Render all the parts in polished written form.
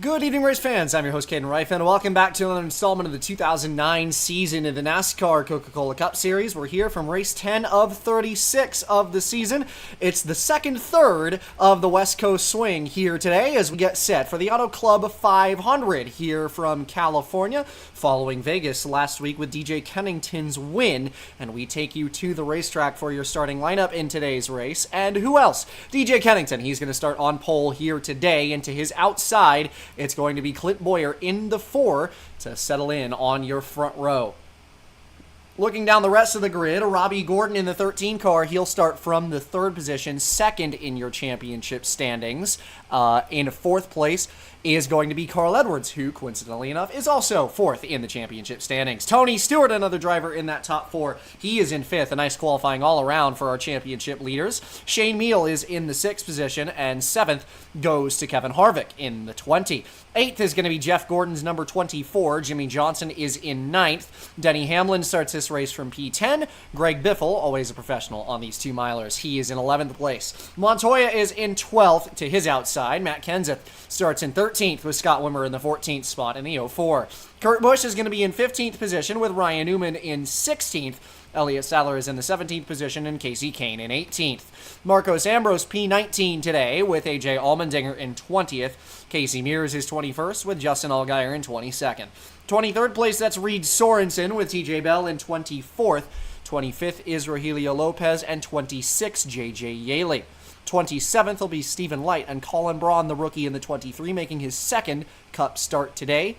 Good evening, race fans. I'm your host, Caden Reif, and welcome back to another installment of the 2009 season of the NASCAR Coca-Cola Cup Series. We're here from race 10 of 36 of the season. It's the second third of the West Coast swing here today as we get set for the Auto Club 500 here from California, following Vegas last week with DJ Kennington's win. And we take you to the racetrack for your starting lineup in today's race. And who else? DJ Kennington. He's going to start on pole here today, and to his outside, it's going to be Clint Boyer in the 4 to settle in on your front row. Looking down the rest of the grid, Robbie Gordon in the 13 car. He'll start from the 3rd position, second in your championship standings. In 4th place is going to be Carl Edwards, who, coincidentally enough, is also 4th in the championship standings. Tony Stewart, another driver in that top 4. He is in 5th, a nice qualifying all around for our championship leaders. Shane Meal is in the 6th position, and 7th goes to Kevin Harvick in the 20. 8th is going to be Jeff Gordon's number 24. Jimmy Johnson is in 9th. Denny Hamlin starts this race from P10. Greg Biffle, always a professional on these 2-milers. He is in 11th place. Montoya is in 12th to his outside. Matt Kenseth starts in 13th with Scott Wimmer in the 14th spot in the 04. Kurt Busch is going to be in 15th position with Ryan Newman in 16th. Elliott Sadler is in the 17th position and Casey Kane in 18th. Marcos Ambrose P19 today with AJ Allmendinger in 20th. Casey Mears is 21st with Justin Allgaier in 22nd. 23rd place, that's Reed Sorensen with TJ Bell in 24th. 25th is Rogelio Lopez and 26th JJ Yaley. 27th will be Stephen Light and Colin Braun, the rookie in the 23, making his second Cup start today.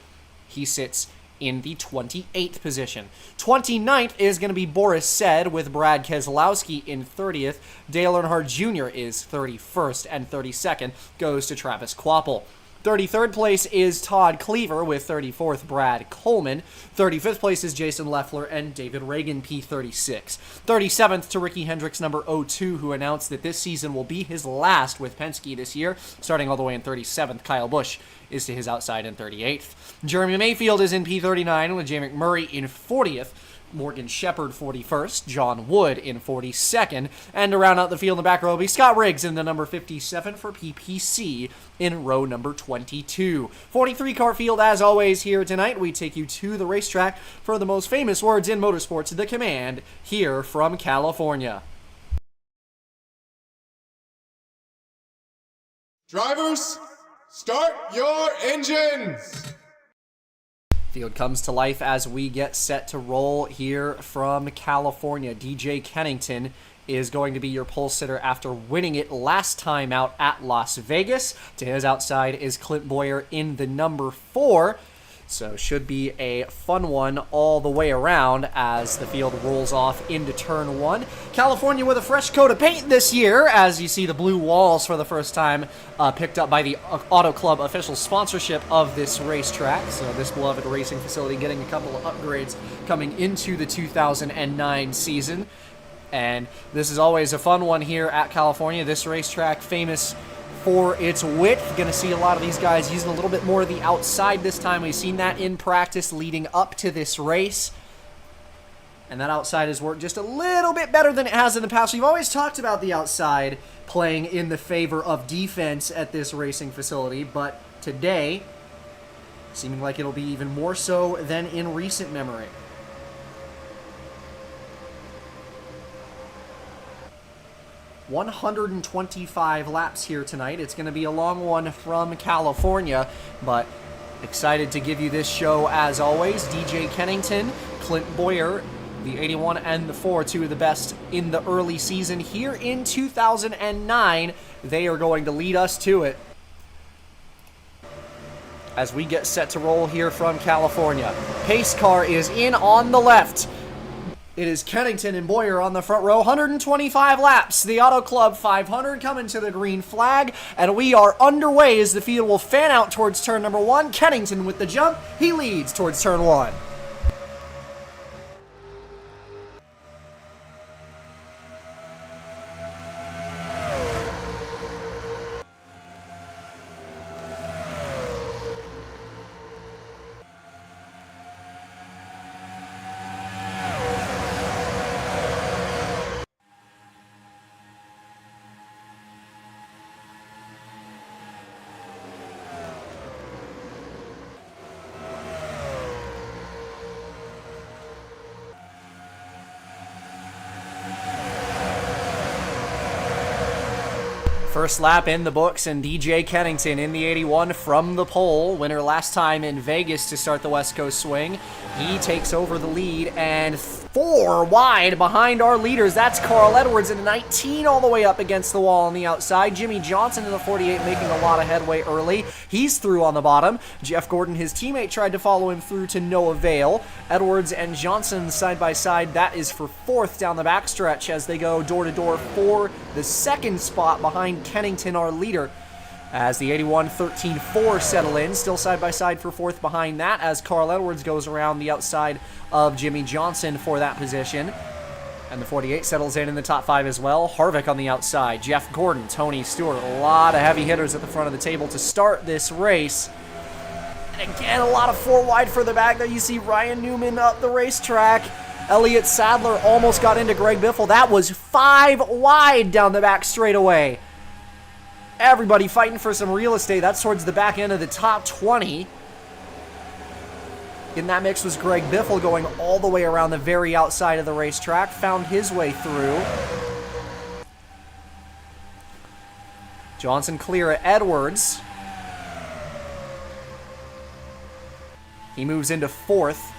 He sits in the 28th position. 29th is going to be Boris Said with Brad Keselowski in 30th. Dale Earnhardt Jr. is 31st, and 32nd goes to Travis Kvapil. 33rd place is Todd Cleaver with 34th Brad Coleman. 35th place is Jason Leffler and David Reagan P36. 37th to Ricky Hendricks number 02, who announced that this season will be his last with Penske this year. Starting all the way in 37th, Kyle Busch is to his outside in 38th. Jeremy Mayfield is in P39 with Jay McMurray in 40th. Morgan Shepherd 41st, John Wood in 42nd, and to round out the field in the back row will be Scott Riggs in the number 57 for PPC in row number 22. 43 car field as always here tonight. We take you to the racetrack for the most famous words in motorsports, the command, here from California. Drivers, start your engines! Field comes to life as we get set to roll here from California. DJ Kennington is going to be your pole sitter after winning it last time out at Las Vegas. To his outside is Clint Boyer in the number 4. So should be a fun one all the way around as the field rolls off into turn 1. California with a fresh coat of paint this year, as you see the blue walls for the first time picked up by the Auto Club official sponsorship of this racetrack. So this beloved racing facility getting a couple of upgrades coming into the 2009 season. And this is always a fun one here at California. This racetrack famous for its width. Going to see a lot of these guys using a little bit more of the outside this time. We've seen that in practice leading up to this race. And that outside has worked just a little bit better than it has in the past. We've always talked about the outside playing in the favor of defense at this racing facility, but today, seeming like it'll be even more so than in recent memory. $125 laps here tonight. It's going to be a long one from California, but excited to give you this show as always. DJ Kennington, Clint Boyer, the 81 and the 4, two of the best in the early season here in 2009. They are going to lead us to it as we get set to roll here from California. Pace car is in on the left. It is Kennington and Boyer on the front row, 125 laps. The Auto Club 500 coming to the green flag, and we are underway as the field will fan out towards turn number 1. Kennington with the jump. He leads towards turn 1. First lap in the books, and DJ Kennington in the 81 from the pole. Winner last time in Vegas to start the West Coast swing. He takes over the lead, and 4 wide behind our leaders. That's Carl Edwards in the 19 all the way up against the wall on the outside. Jimmy Johnson in the 48 making a lot of headway early. He's through on the bottom. Jeff Gordon, his teammate, tried to follow him through to no avail. Edwards and Johnson side by side. That is for 4th down the backstretch as they go door to door for the 2nd spot behind Kennington, our leader. As the 81 13-4 settle in, still side by side for 4th behind that as Carl Edwards goes around the outside of Jimmy Johnson for that position. And the 48 settles in the top 5 as well. Harvick on the outside, Jeff Gordon, Tony Stewart, a lot of heavy hitters at the front of the table to start this race. And again, a lot of 4 wide further back there. You see Ryan Newman up the racetrack. Elliott Sadler almost got into Greg Biffle. That was 5 wide down the back straightaway. Everybody fighting for some real estate. That's towards the back end of the top 20. In that mix was Greg Biffle going all the way around the very outside of the racetrack. Found his way through. Johnson clear at Edwards. He moves into 4th.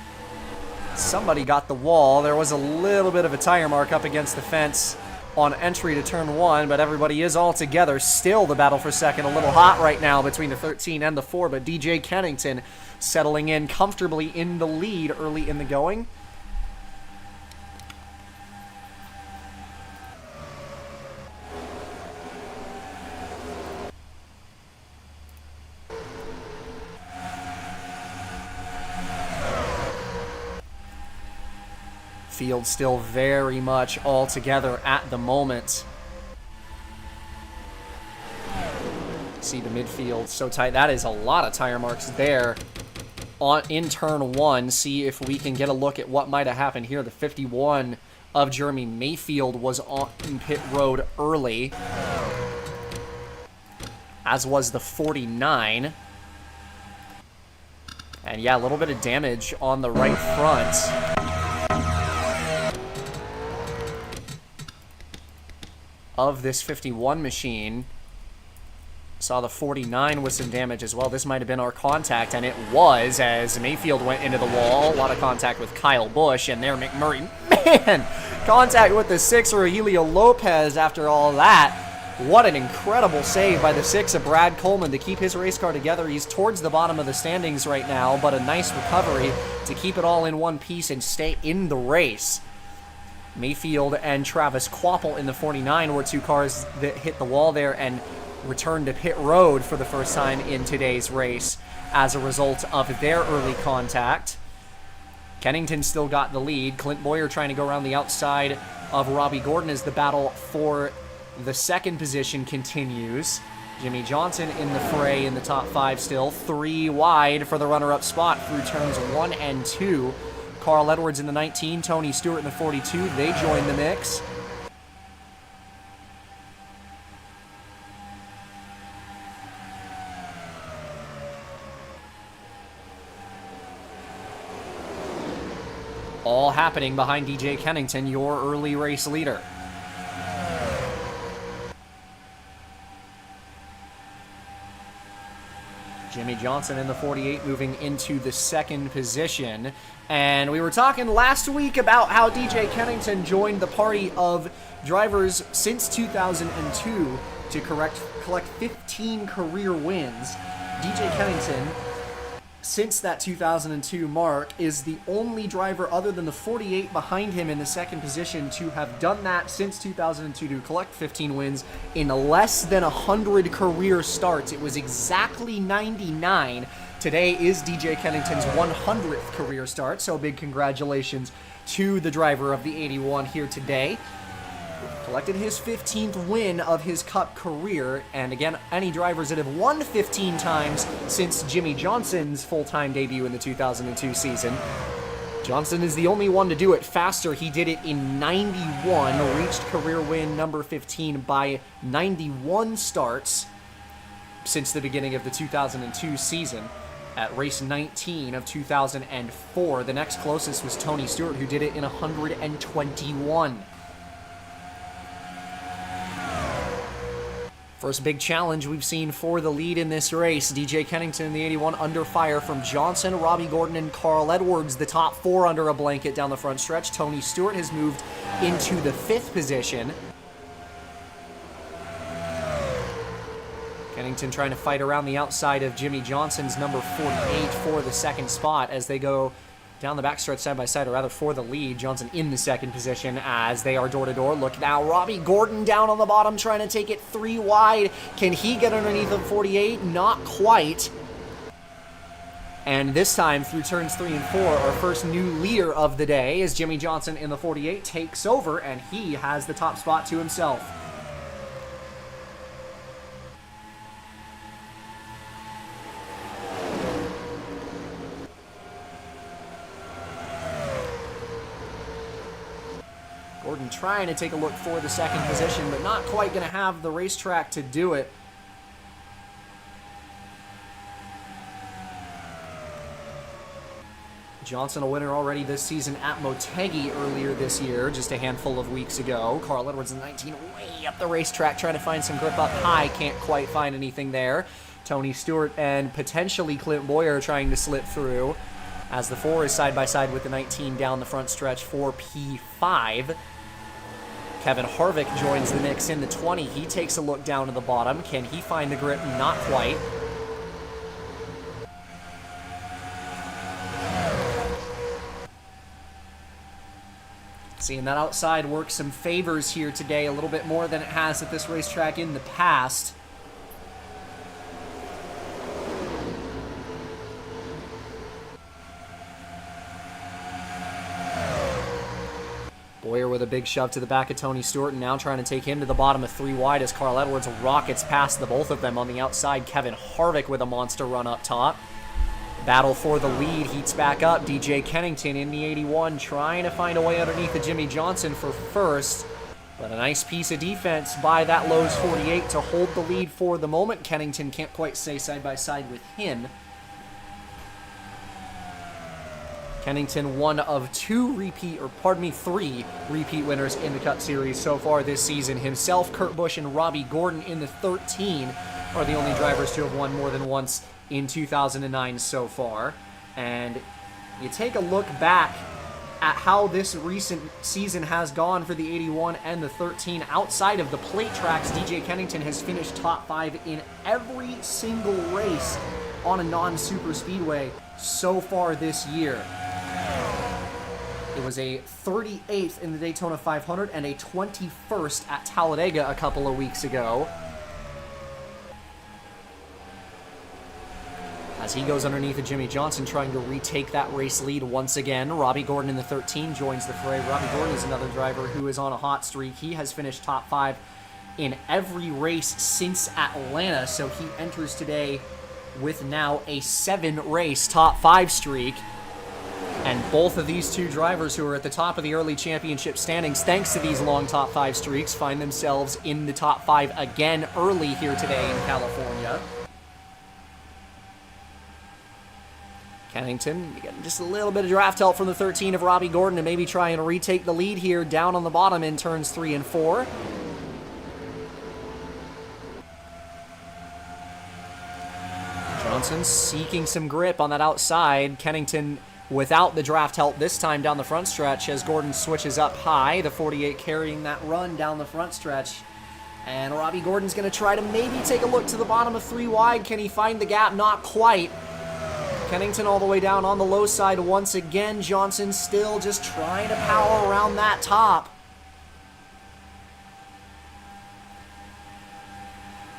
Somebody got the wall. There was a little bit of a tire mark up against the fence on entry to turn 1, but everybody is all together. Still the battle for 2nd, a little hot right now between the 13 and the 4, but DJ Kennington settling in comfortably in the lead early in the going. Field still very much all together at the moment. See the midfield so tight. That is a lot of tire marks there in turn 1. See if we can get a look at what might have happened here. The 51 of Jeremy Mayfield was on pit road early, as was the 49. And yeah, a little bit of damage on the right front of this 51 machine. Saw the 49 with some damage as well. This might have been our contact, and it was, as Mayfield went into the wall. A lot of contact with Kyle Busch, and there McMurray, man, contact with the 6er Helio Lopez after all that. What an incredible save by the 6 of Brad Coleman to keep his race car together. He's towards the bottom of the standings right now, but a nice recovery to keep it all in one piece and stay in the race. Mayfield and Travis Quapple in the 49 were 2 cars that hit the wall there and returned to pit road for the first time in today's race as a result of their early contact. Kennington still got the lead. Clint Boyer trying to go around the outside of Robbie Gordon as the battle for the 2nd position continues. Jimmy Johnson in the fray in the top 5 still. 3 wide for the runner-up spot through turns 1 and 2. Carl Edwards in the 19, Tony Stewart in the 42. They join the mix. All happening behind DJ Kennington, your early race leader. Jimmy Johnson in the 48 moving into the 2nd position. And we were talking last week about how DJ Kennington joined the party of drivers since 2002 to collect 15 career wins. DJ Kennington, since that 2002 mark, is the only driver other than the 48 behind him in the 2nd position to have done that since 2002, to collect 15 wins in less than 100 career starts. It was exactly 99. Today is DJ Kennington's 100th career start, so big congratulations to the driver of the 81 here today. Collected his 15th win of his Cup career, and again, any drivers that have won 15 times since Jimmy Johnson's full-time debut in the 2002 season. Johnson is the only one to do it faster. He did it in 91, reached career win number 15 by 91 starts since the beginning of the 2002 season. At race 19 of 2004, the next closest was Tony Stewart, who did it in 121. First big challenge we've seen for the lead in this race. DJ Kennington in the 81 under fire from Johnson, Robbie Gordon, and Carl Edwards. The top four under a blanket down the front stretch. Tony Stewart has moved into the 5th position. Kennington trying to fight around the outside of Jimmy Johnson's number 48 for the 2nd spot as they go down the backstretch side by side, or rather for the lead. Johnson in the 2nd position as they are door to door. Look now, Robbie Gordon down on the bottom trying to take it 3 wide. Can he get underneath the 48? Not quite. And this time through turns 3 and 4, our first new leader of the day is Jimmy Johnson in the 48 takes over, and he has the top spot to himself. Gordon trying to take a look for the 2nd position, but not quite going to have the racetrack to do it. Johnson a winner already this season at Motegi earlier this year, just a handful of weeks ago. Carl Edwards in 19 way up the racetrack trying to find some grip up high. Can't quite find anything there. Tony Stewart and potentially Clint Boyer trying to slip through as the 4 is side by side with the 19 down the front stretch for P5. Kevin Harvick joins the mix in the 20. He takes a look down to the bottom. Can he find the grip? Not quite. Seeing that outside work some favors here today, a little bit more than it has at this racetrack in the past. Boyer with a big shove to the back of Tony Stewart, and now trying to take him to the bottom of 3 wide as Carl Edwards rockets past the both of them on the outside. Kevin Harvick with a monster run up top. Battle for the lead heats back up. DJ Kennington in the 81 trying to find a way underneath the Jimmy Johnson for first. But a nice piece of defense by that Lowe's 48 to hold the lead for the moment. Kennington can't quite stay side by side with him. Kennington, one of 3 repeat winners in the Cup Series so far this season. Himself, Kurt Busch, and Robbie Gordon in the 13 are the only drivers to have won more than once in 2009 so far. And you take a look back at how this recent season has gone for the 81 and the 13. Outside of the plate tracks, DJ Kennington has finished top 5 in every single race on a non-super speedway so far this year. It was a 38th in the Daytona 500 and a 21st at Talladega a couple of weeks ago. As he goes underneath of Jimmy Johnson, trying to retake that race lead once again. Robbie Gordon in the 13 joins the fray. Robbie Gordon is another driver who is on a hot streak. He has finished top 5 in every race since Atlanta, so he enters today with now a 7-race top 5 streak. And both of these 2 drivers who are at the top of the early championship standings, thanks to these long top 5 streaks, find themselves in the top 5 again early here today in California. Kennington getting just a little bit of draft help from the 13 of Robbie Gordon to maybe try and retake the lead here down on the bottom in turns 3 and 4. Johnson seeking some grip on that outside. Kennington without the draft help this time down the front stretch as Gordon switches up high. The 48 carrying that run down the front stretch. And Robbie Gordon's going to try to maybe take a look to the bottom of 3 wide. Can he find the gap? Not quite. Kennington all the way down on the low side once again. Johnson still just trying to power around that top.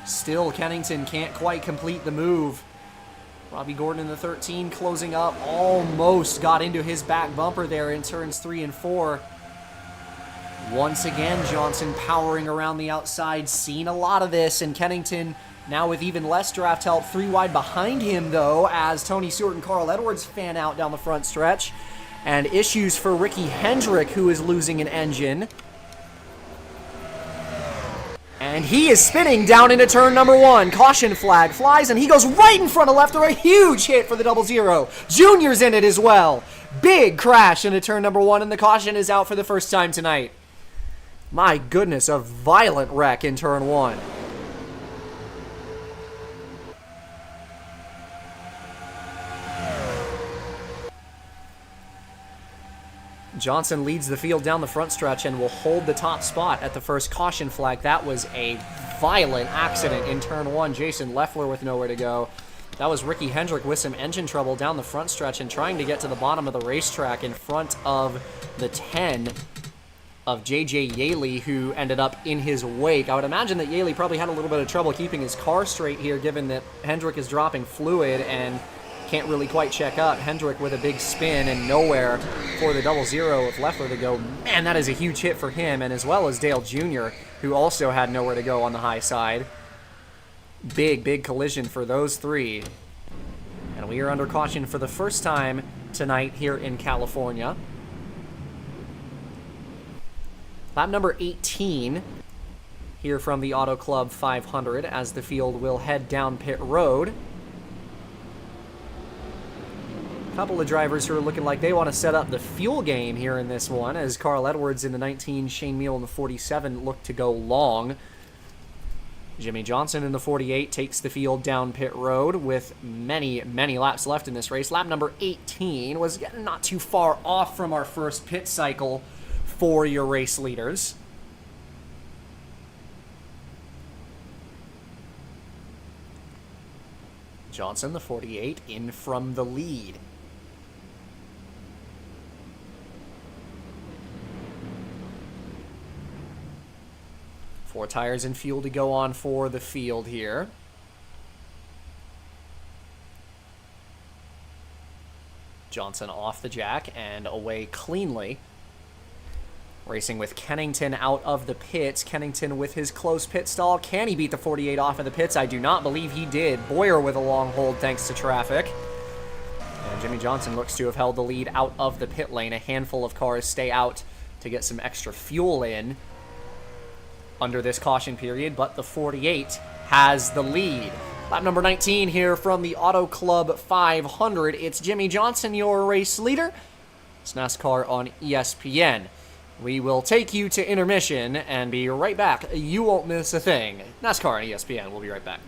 Still, Kennington can't quite complete the move. Robbie Gordon in the 13 closing up, almost got into his back bumper there in turns 3 and 4. Once again, Johnson powering around the outside, seen a lot of this, and Kennington now with even less draft help, 3 wide behind him though, as Tony Stewart and Carl Edwards fan out down the front stretch. And issues for Ricky Hendrick, who is losing an engine. And he is spinning down into turn number 1. Caution flag flies, and he goes right in front of left. A huge hit for the 00. Junior's in it as well. Big crash into turn number 1, and the caution is out for the first time tonight. My goodness, a violent wreck in turn 1. Johnson leads the field down the front stretch and will hold the top spot at the first caution flag. That was a violent accident in turn 1. Jason Leffler with nowhere to go. That was Ricky Hendrick with some engine trouble down the front stretch and trying to get to the bottom of the racetrack in front of the 10 of J.J. Yaley, who ended up in his wake. I would imagine that Yaley probably had a little bit of trouble keeping his car straight here, given that Hendrick is dropping fluid and can't really quite check up. Hendrick with a big spin and nowhere for the 0-0 of Leffler to go. Man, that is a huge hit for him, and as well as Dale Jr., who also had nowhere to go on the high side. Big collision for those three. And we are under caution for the first time tonight here in California. Lap number 18 here from the Auto Club 500 as the field will head down pit road. A couple of drivers who are looking like they want to set up the fuel game here in this one, as Carl Edwards in the 19, Shane Meal in the 47 look to go long. Jimmy Johnson in the 48 takes the field down pit road with many laps left in this race. Lap number 18 was not too far off from our first pit cycle for your race leaders. Johnson, the 48, in from the lead. Four tires and fuel to go on for the field here. Johnson off the jack and away cleanly. Racing with Kennington out of the pits. Kennington with his close pit stall. Can he beat the 48 off of the pits? I do not believe he did. Boyer with a long hold thanks to traffic. And Jimmy Johnson looks to have held the lead out of the pit lane. A handful of cars stay out to get some extra fuel in under this caution period, but the 48 has the lead. Lap number 19 here from the Auto Club 500. It's Jimmy Johnson, your race leader. It's NASCAR on ESPN. We will take you to intermission and be right back. You won't miss a thing. NASCAR on ESPN. We'll be right back.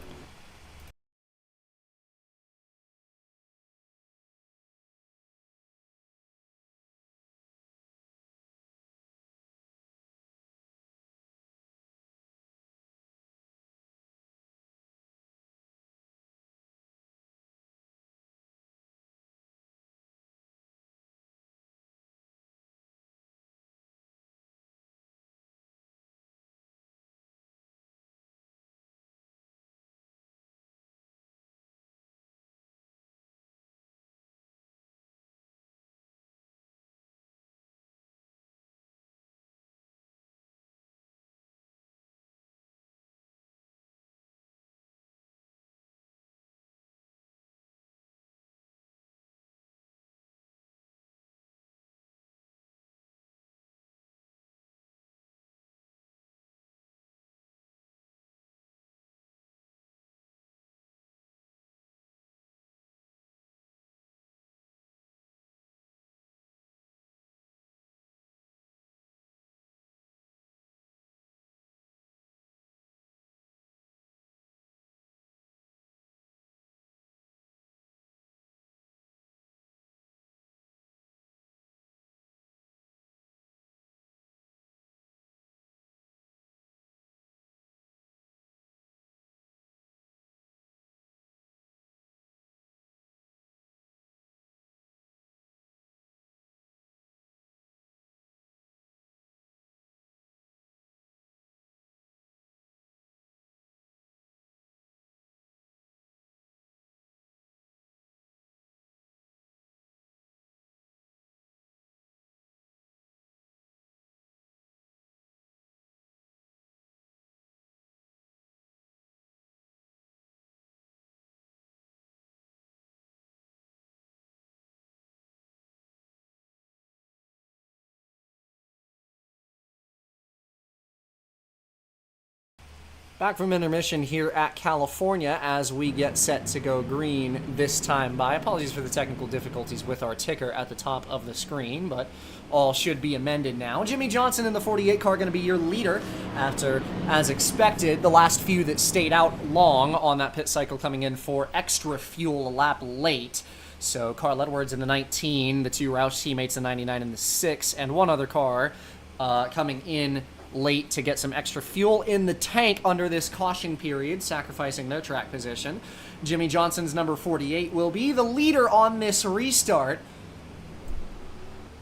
Back from intermission here at California as we get set to go green this time by. Apologies for the technical difficulties with our ticker at the top of the screen, but all should be amended now. Jimmy Johnson in the 48 car going to be your leader after, as expected, the last few that stayed out long on that pit cycle coming in for extra fuel a lap late. So Carl Edwards in the 19, the two Roush teammates, the 99 and the 6, and one other car coming in late to get some extra fuel in the tank under this caution period, sacrificing their track position. Jimmy Johnson's number 48 will be the leader on this restart.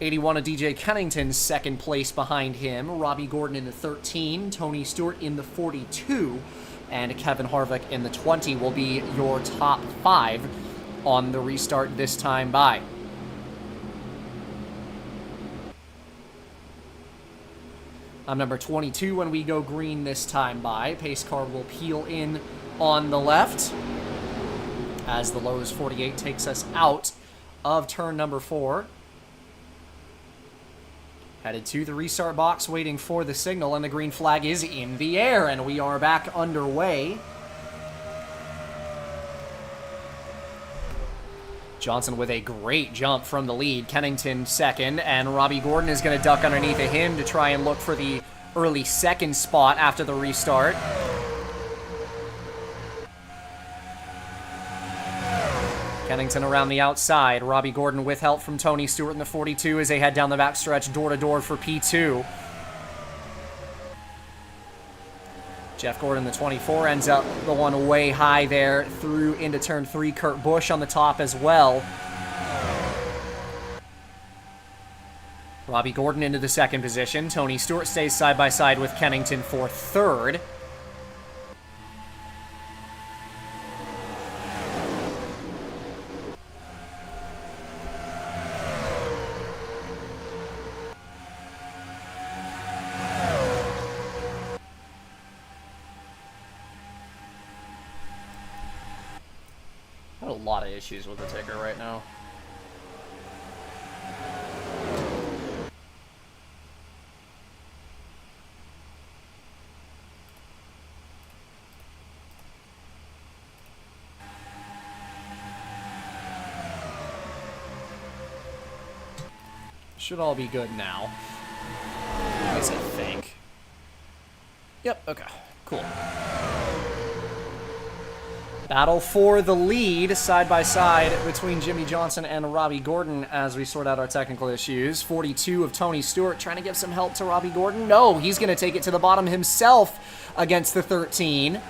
81 of DJ Kennington's second place behind him. Robbie Gordon in the 13, Tony Stewart in the 42, and Kevin Harvick in the 20 will be your top 5 on the restart this time by. I'm number 22 when we go green this time by. Pace car will peel in on the left as the Lowe's 48 takes us out of turn number 4. Headed to the restart box, waiting for the signal, and the green flag is in the air, and we are back underway. Johnson with a great jump from the lead. Kennington second, and Robbie Gordon is going to duck underneath of him to try and look for the early second spot after the restart. Kennington around the outside. Robbie Gordon with help from Tony Stewart in the 42 as they head down the backstretch door-to-door for P2. Jeff Gordon, the 24, ends up the one way high there through into turn 3. Kurt Busch on the top as well. Robbie Gordon into the second position. Tony Stewart stays side by side with Kennington for third. A lot of issues with the ticker right now. Should all be good now. At least I think. Yep, okay, cool. Battle for the lead, side by side, between Jimmy Johnson and Robbie Gordon as we sort out our technical issues. 42 of Tony Stewart trying to give some help to Robbie Gordon. No, he's going to take it to the bottom himself against the 13.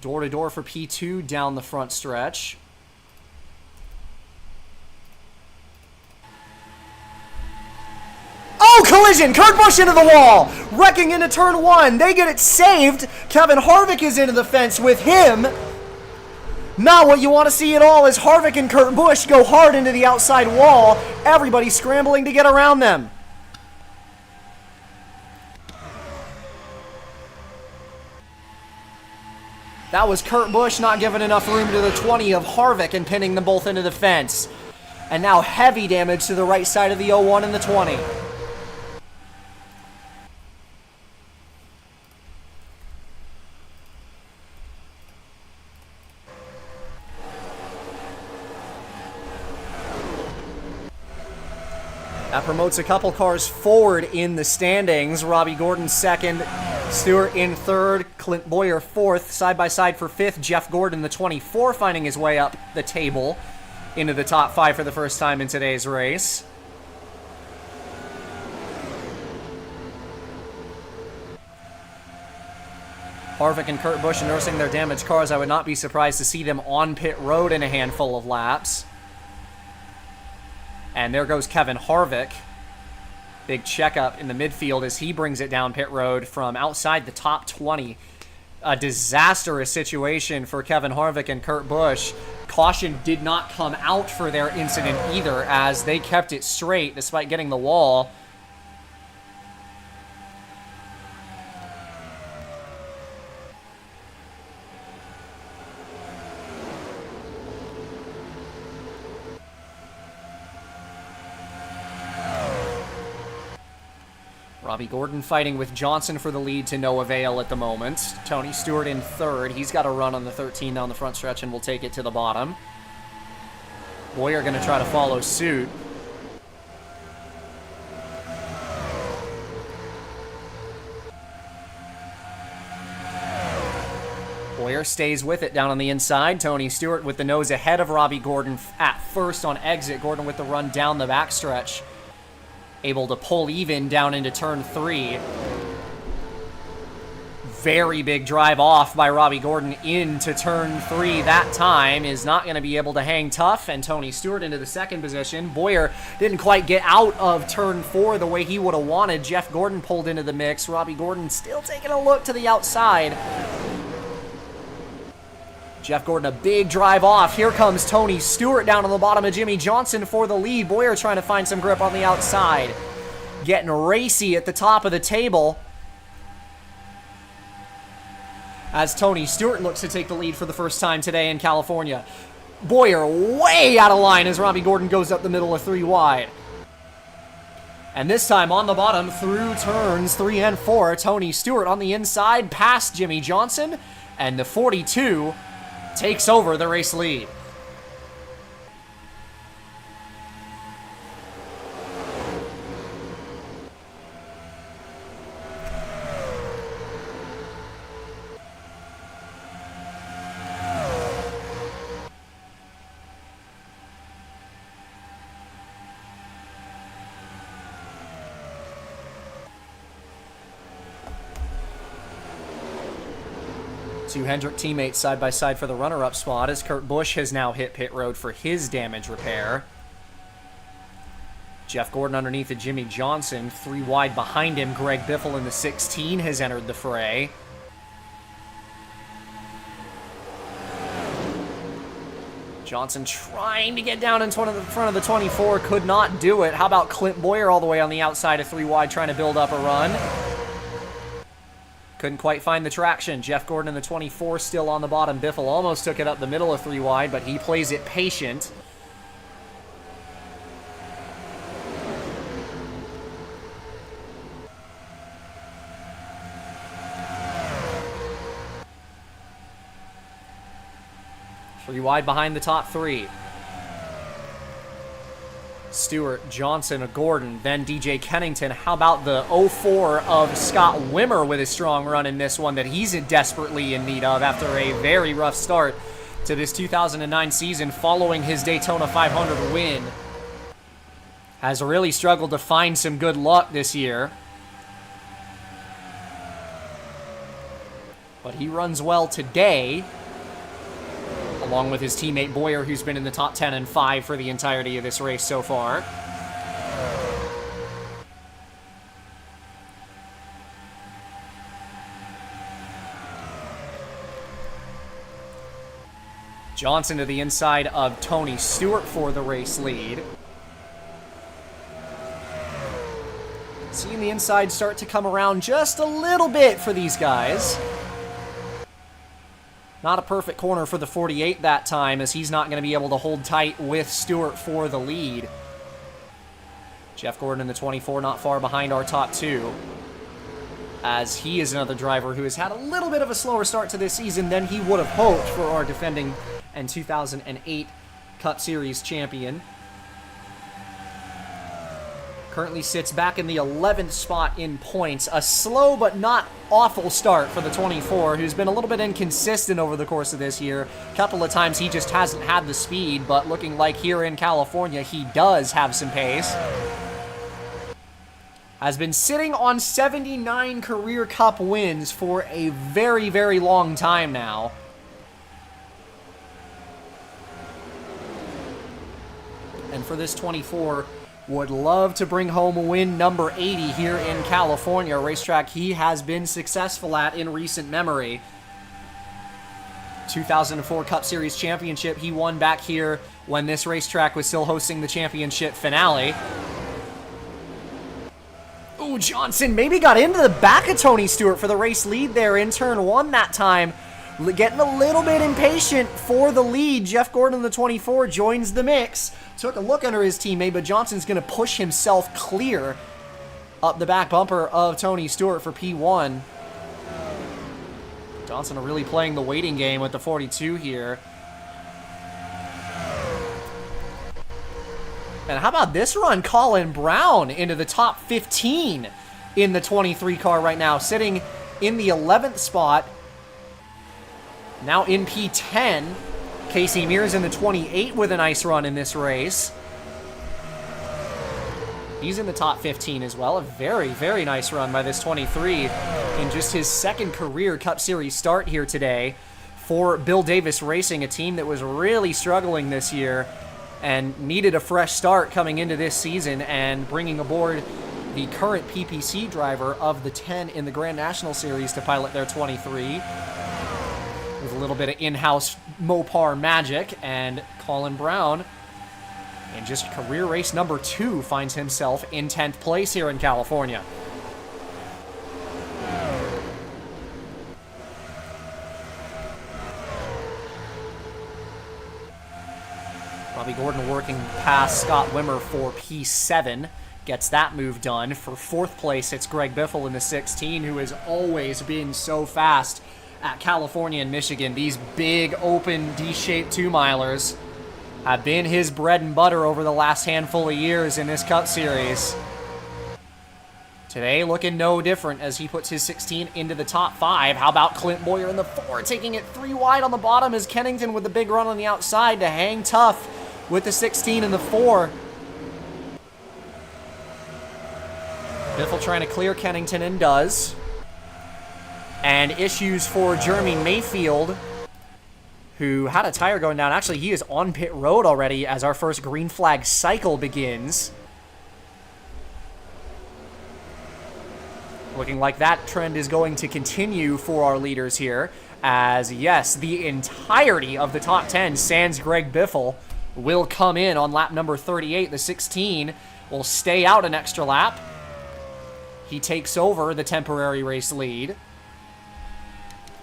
Door-to-door for P2 down the front stretch. Oh, collision! Kurt Busch into the wall! Wrecking into turn 1. They get it saved. Kevin Harvick is into the fence with him. Not what you want to see at all as Harvick and Kurt Busch go hard into the outside wall. Everybody scrambling to get around them. That was Kurt Busch not giving enough room to the 20 of Harvick and pinning them both into the fence. And now heavy damage to the right side of the 01 and the 20. That promotes a couple cars forward in the standings. Robbie Gordon second, Stewart in third, Clint Boyer fourth, side by side for fifth. Jeff Gordon, the 24, finding his way up the table into the top 5 for the first time in today's race. Harvick and Kurt Busch nursing their damaged cars. I would not be surprised to see them on pit road in a handful of laps. And there goes Kevin Harvick. Big checkup in the midfield as he brings it down pit road from outside the top 20. A disastrous situation for Kevin Harvick and Kurt Busch. Caution did not come out for their incident either as they kept it straight despite getting the wall. Robbie Gordon fighting with Johnson for the lead to no avail at the moment. Tony Stewart in third. He's got a run on the 13 down the front stretch and will take it to the bottom. Boyer going to try to follow suit. Boyer stays with it down on the inside. Tony Stewart with the nose ahead of Robbie Gordon at first on exit. Gordon with the run down the backstretch. Able to pull even down into turn 3. Very big drive off by Robbie Gordon into turn 3 that time. Is not going to be able to hang tough, and Tony Stewart into the second position. Boyer didn't quite get out of turn 4 the way he would have wanted. Jeff Gordon pulled into the mix. Robbie Gordon still taking a look to the outside. Jeff Gordon, a big drive off. Here comes Tony Stewart down on the bottom of Jimmy Johnson for the lead. Boyer trying to find some grip on the outside. Getting racy at the top of the table as Tony Stewart looks to take the lead for the first time today in California. Boyer way out of line as Robbie Gordon goes up the middle of 3 wide. And this time on the bottom through turns 3 and 4, Tony Stewart on the inside past Jimmy Johnson, and the 42 takes over the race lead. Two Hendrick teammates side by side for the runner-up spot as Kurt Busch has now hit pit road for his damage repair. Jeff Gordon underneath of Jimmy Johnson, 3 wide behind him. Greg Biffle in the 16 has entered the fray. Johnson trying to get down in front of the 24, could not do it. How about Clint Boyer all the way on the outside of 3 wide trying to build up a run? Couldn't quite find the traction. Jeff Gordon in the 24 still on the bottom. Biffle almost took it up the middle of 3 wide, but he plays it patient. Three wide behind the top 3. Stewart, Johnson, Gordon, then DJ Kennington. How about the 04 of Scott Wimmer with a strong run in this one that he's desperately in need of after a very rough start to this 2009 season following his Daytona 500 win. Has really struggled to find some good luck this year. But he runs well today, along with his teammate Boyer, who's been in the top 10 and 5 for the entirety of this race so far. Johnson to the inside of Tony Stewart for the race lead. Seeing the inside start to come around just a little bit for these guys. Not a perfect corner for the 48 that time, as he's not going to be able to hold tight with Stewart for the lead. Jeff Gordon in the 24, not far behind our top 2, as he is another driver who has had a little bit of a slower start to this season than he would have hoped for our defending and 2008 Cup Series champion. Currently sits back in the 11th spot in points. A slow but not awful start for the 24, who's been a little bit inconsistent over the course of this year. A couple of times he just hasn't had the speed, but looking like here in California he does have some pace. Has been sitting on 79 career Cup wins for a very, very long time now. And for this 24, would love to bring home win number 80 here in California, a racetrack he has been successful at in recent memory. 2004 Cup Series championship he won back here when this racetrack was still hosting the championship finale. Ooh, Johnson maybe got into the back of Tony Stewart for the race lead there in turn 1 that time. Getting a little bit impatient for the lead. Jeff Gordon, the 24, joins the mix. Took a look under his teammate, but Johnson's going to push himself clear up the back bumper of Tony Stewart for P1. Johnson really playing the waiting game with the 42 here. And how about this run? Colin Brown into the top 15 in the 23 car right now, sitting in the 11th spot. Now in P10, Casey Mears in the 28 with a nice run in this race. He's in the top 15 as well. A very, very nice run by this 23 in just his second career Cup Series start here today for Bill Davis Racing, a team that was really struggling this year and needed a fresh start coming into this season, and bringing aboard the current PPC driver of the 10 in the Grand National Series to pilot their 23 with a little bit of in-house Mopar magic. And Colin Brown, in just career race number 2, finds himself in 10th place here in California. Robbie Gordon working past Scott Wimmer for P7. Gets that move done. For 4th place, it's Greg Biffle in the 16, who has always been so fast at California and Michigan. These big, open, D-shaped 2-milers have been his bread and butter over the last handful of years in this Cup Series. Today, looking no different as he puts his 16 into the top 5. How about Clint Boyer in the 4, taking it 3 wide on the bottom, as Kennington with the big run on the outside to hang tough with the 16 and the 4. Biffle trying to clear Kennington, and does. And issues for Jeremy Mayfield, who had a tire going down. Actually, he is on pit road already as our first green flag cycle begins. Looking like that trend is going to continue for our leaders here, as yes, the entirety of the top 10, sans Greg Biffle, will come in on lap number 38. The 16 will stay out an extra lap. He takes over the temporary race lead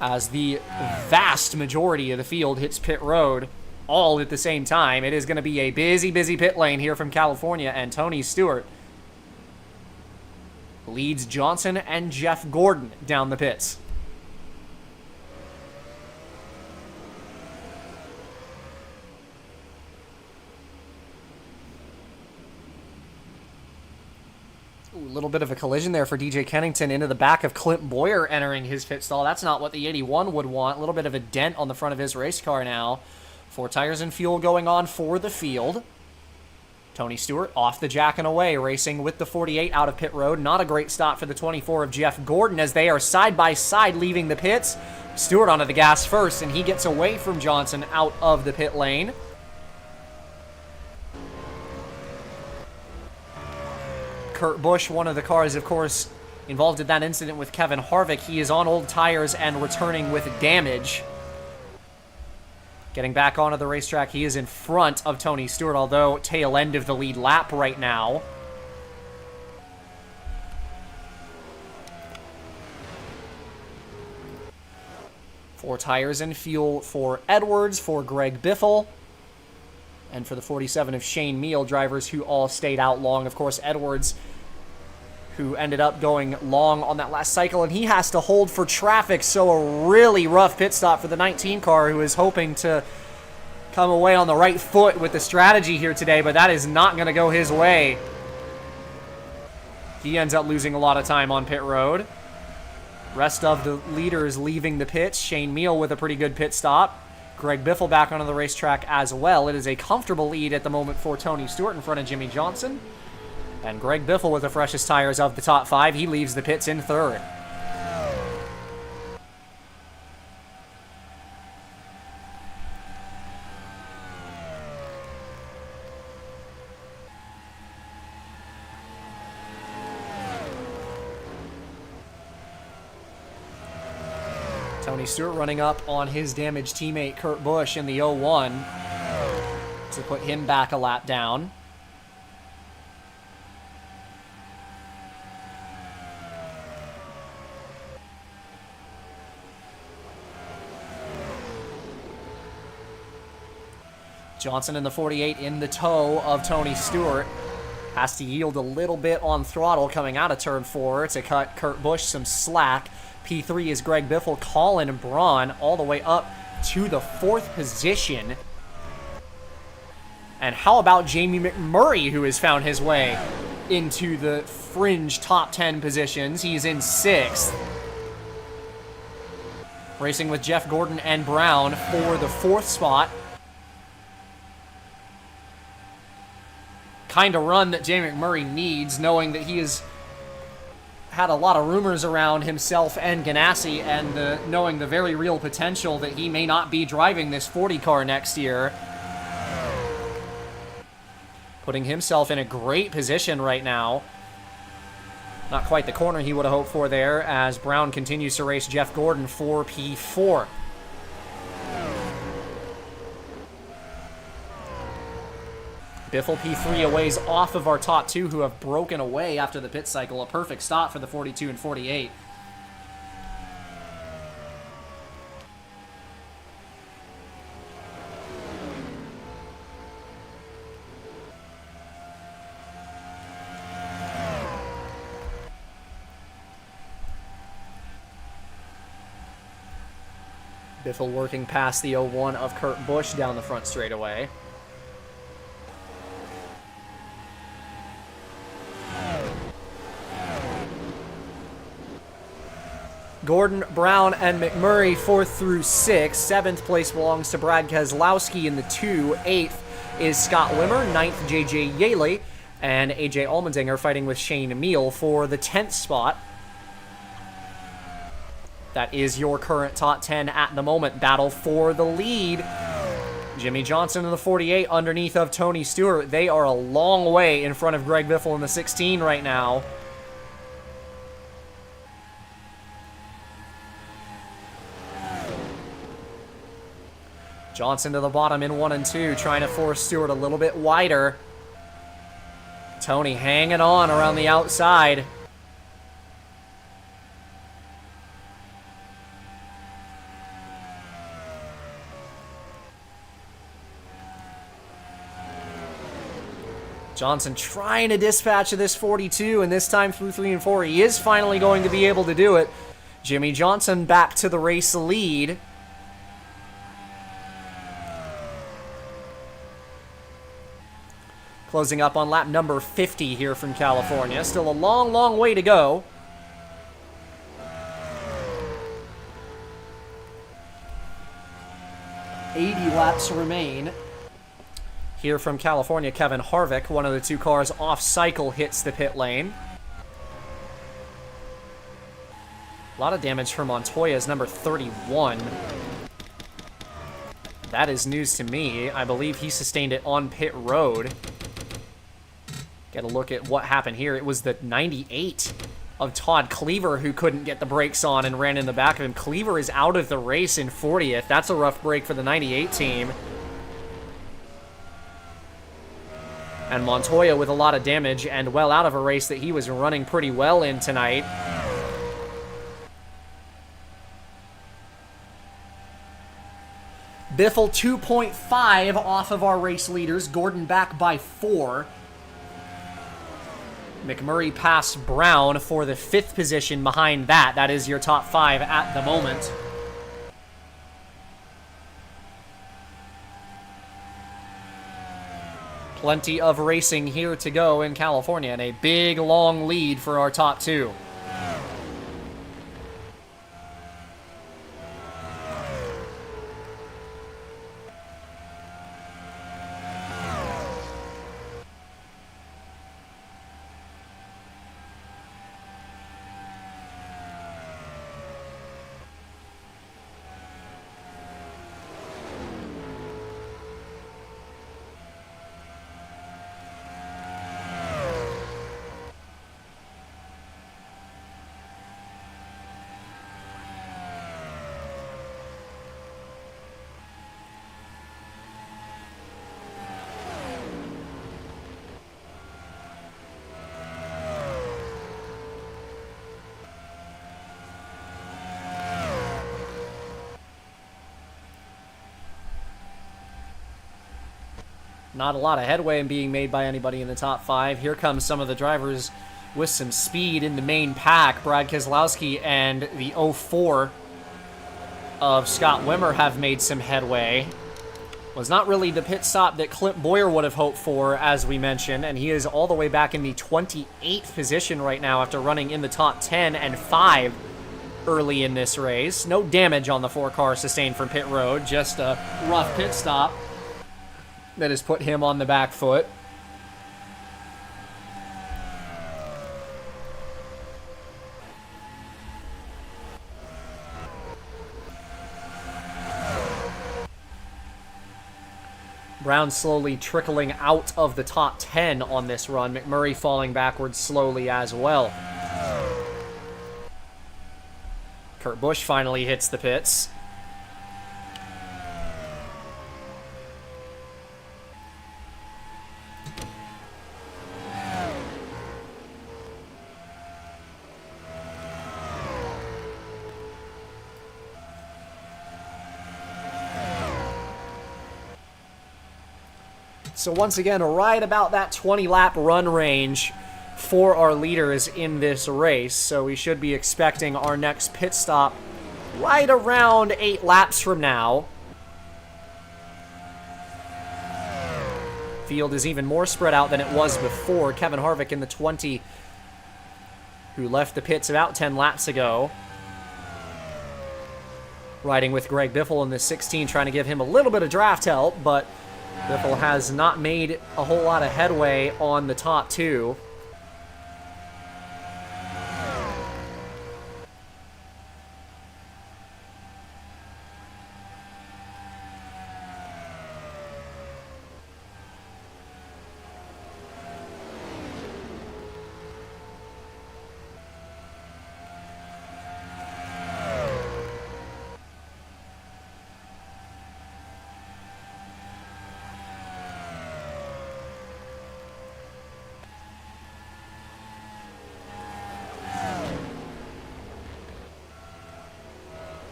as the vast majority of the field hits pit road all at the same time. It is going to be a busy, busy pit lane here from California, and Tony Stewart leads Johnson and Jeff Gordon down the pits. A little bit of a collision there for DJ Kennington into the back of Clint Boyer entering his pit stall. That's not what the 81 would want. A little bit of a dent on the front of his race car now. 4 tires and fuel going on for the field. Tony Stewart off the jack and away, racing with the 48 out of pit road. Not a great stop for the 24 of Jeff Gordon as they are side by side leaving the pits. Stewart onto the gas first, and he gets away from Johnson out of the pit lane. Kurt Busch, one of the cars, of course, involved in that incident with Kevin Harvick. He is on old tires and returning with damage. Getting back onto the racetrack, he is in front of Tony Stewart, although tail end of the lead lap right now. Four tires and fuel for Edwards, for Greg Biffle, and for the 47 of Shane Meal, drivers who all stayed out long. Of course, Edwards, who ended up going long on that last cycle, and he has to hold for traffic, so a really rough pit stop for the 19 car, who is hoping to come away on the right foot with the strategy here today, but that is not going to go his way. He ends up losing a lot of time on pit road. Rest of the leaders leaving the pits. Shane Meal with a pretty good pit stop. Greg Biffle back onto the racetrack as well. It is a comfortable lead at the moment for Tony Stewart in front of Jimmy Johnson. And Greg Biffle with the freshest tires of the top 5. He leaves the pits in 3rd. Tony Stewart running up on his damaged teammate Kurt Busch in the 01 to put him back a lap down. Johnson in the 48 in the toe of Tony Stewart. Has to yield a little bit on throttle coming out of turn 4 to cut Kurt Busch some slack. P3 is Greg Biffle, Colin Braun all the way up to the 4th position. And how about Jamie McMurray, who has found his way into the fringe top 10 positions? He's in 6th. racing with Jeff Gordon and Brown for the 4th spot. Kind of run that Jay McMurray needs, knowing that he has had a lot of rumors around himself and Ganassi, and knowing the very real potential that he may not be driving this 40 car next year. Putting himself in a great position right now. Not quite the corner he would have hoped for there, as Brown continues to race Jeff Gordon for P4. Biffle P3 a ways off of our top 2, who have broken away after the pit cycle. A perfect stop for the 42 and 48. Biffle working past the 01 of Kurt Busch down the front straightaway. Gordon, Brown, and McMurray 4th through 6th. 7th place belongs to Brad Keselowski in the 2. 8th is Scott Wimmer. 9th, J.J. Yaley. And A.J. Allmendinger fighting with Shane Emile for the 10th spot. That is your current top 10 at the moment. Battle for the lead. Jimmy Johnson in the 48 underneath of Tony Stewart. They are a long way in front of Greg Biffle in the 16 right now. Johnson to the bottom in 1 and 2, trying to force Stewart a little bit wider. Tony hanging on around the outside. Johnson trying to dispatch of this 42, and this time through 3 and 4, he is finally going to be able to do it. Jimmy Johnson back to the race lead. Closing up on lap number 50 here from California. Still a long, long way to go. Laps remain. Here from California, Kevin Harvick, one of the 2 cars off cycle, hits the pit lane. A lot of damage for Montoya's number 31. That is news to me. I believe he sustained it on pit road. Get a look at what happened here. It was the 98 of Todd Cleaver who couldn't get the brakes on and ran in the back of him. Cleaver is out of the race in 40th. That's a rough break for the 98 team. And Montoya with a lot of damage and well out of a race that he was running pretty well in tonight. Biffle 2.5 off of our race leaders. Gordon back by 4. McMurray passed Brown for the 5th position behind that. That is your top 5 at the moment. Plenty of racing here to go in California, and a big, long lead for our top 2. Not a lot of headway being made by anybody in the top 5. Here comes some of the drivers with some speed in the main pack. Brad Keselowski and the 04 of Scott Wimmer have made some headway. Was not really the pit stop that Clint Boyer would have hoped for, as we mentioned, and he is all the way back in the 28th position right now after running in the top 10 and 5 early in this race. No damage on the 4-car sustained from pit road, just a rough pit stop that has put him on the back foot. Brown slowly trickling out of the top 10 on this run. McMurray falling backwards slowly as well. Kurt Busch finally hits the pits. So once again, right about that 20-lap run range for our leaders in this race. So we should be expecting our next pit stop right around 8 laps from now. Field is even more spread out than it was before. Kevin Harvick in the 20, who left the pits about 10 laps ago. Riding with Greg Biffle in the 16, trying to give him a little bit of draft help, but Biffle has not made a whole lot of headway on the top 2.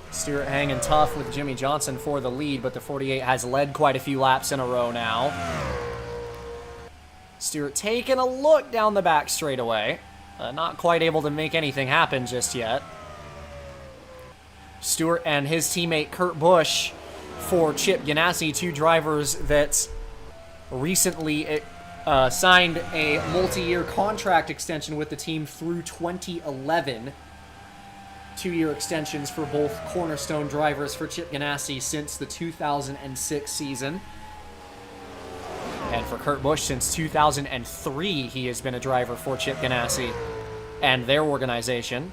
Stewart hanging tough with Jimmy Johnson for the lead, but the 48 has led quite a few laps in a row now. Stewart taking a look down the back straightaway. Not quite able to make anything happen just yet. Stewart and his teammate Kurt Busch for Chip Ganassi, two drivers that recently signed a multi-year contract extension with the team through 2011. 2-year extensions for both cornerstone drivers for Chip Ganassi since the 2006 season. And for Kurt Busch, since 2003, he has been a driver for Chip Ganassi and their organization.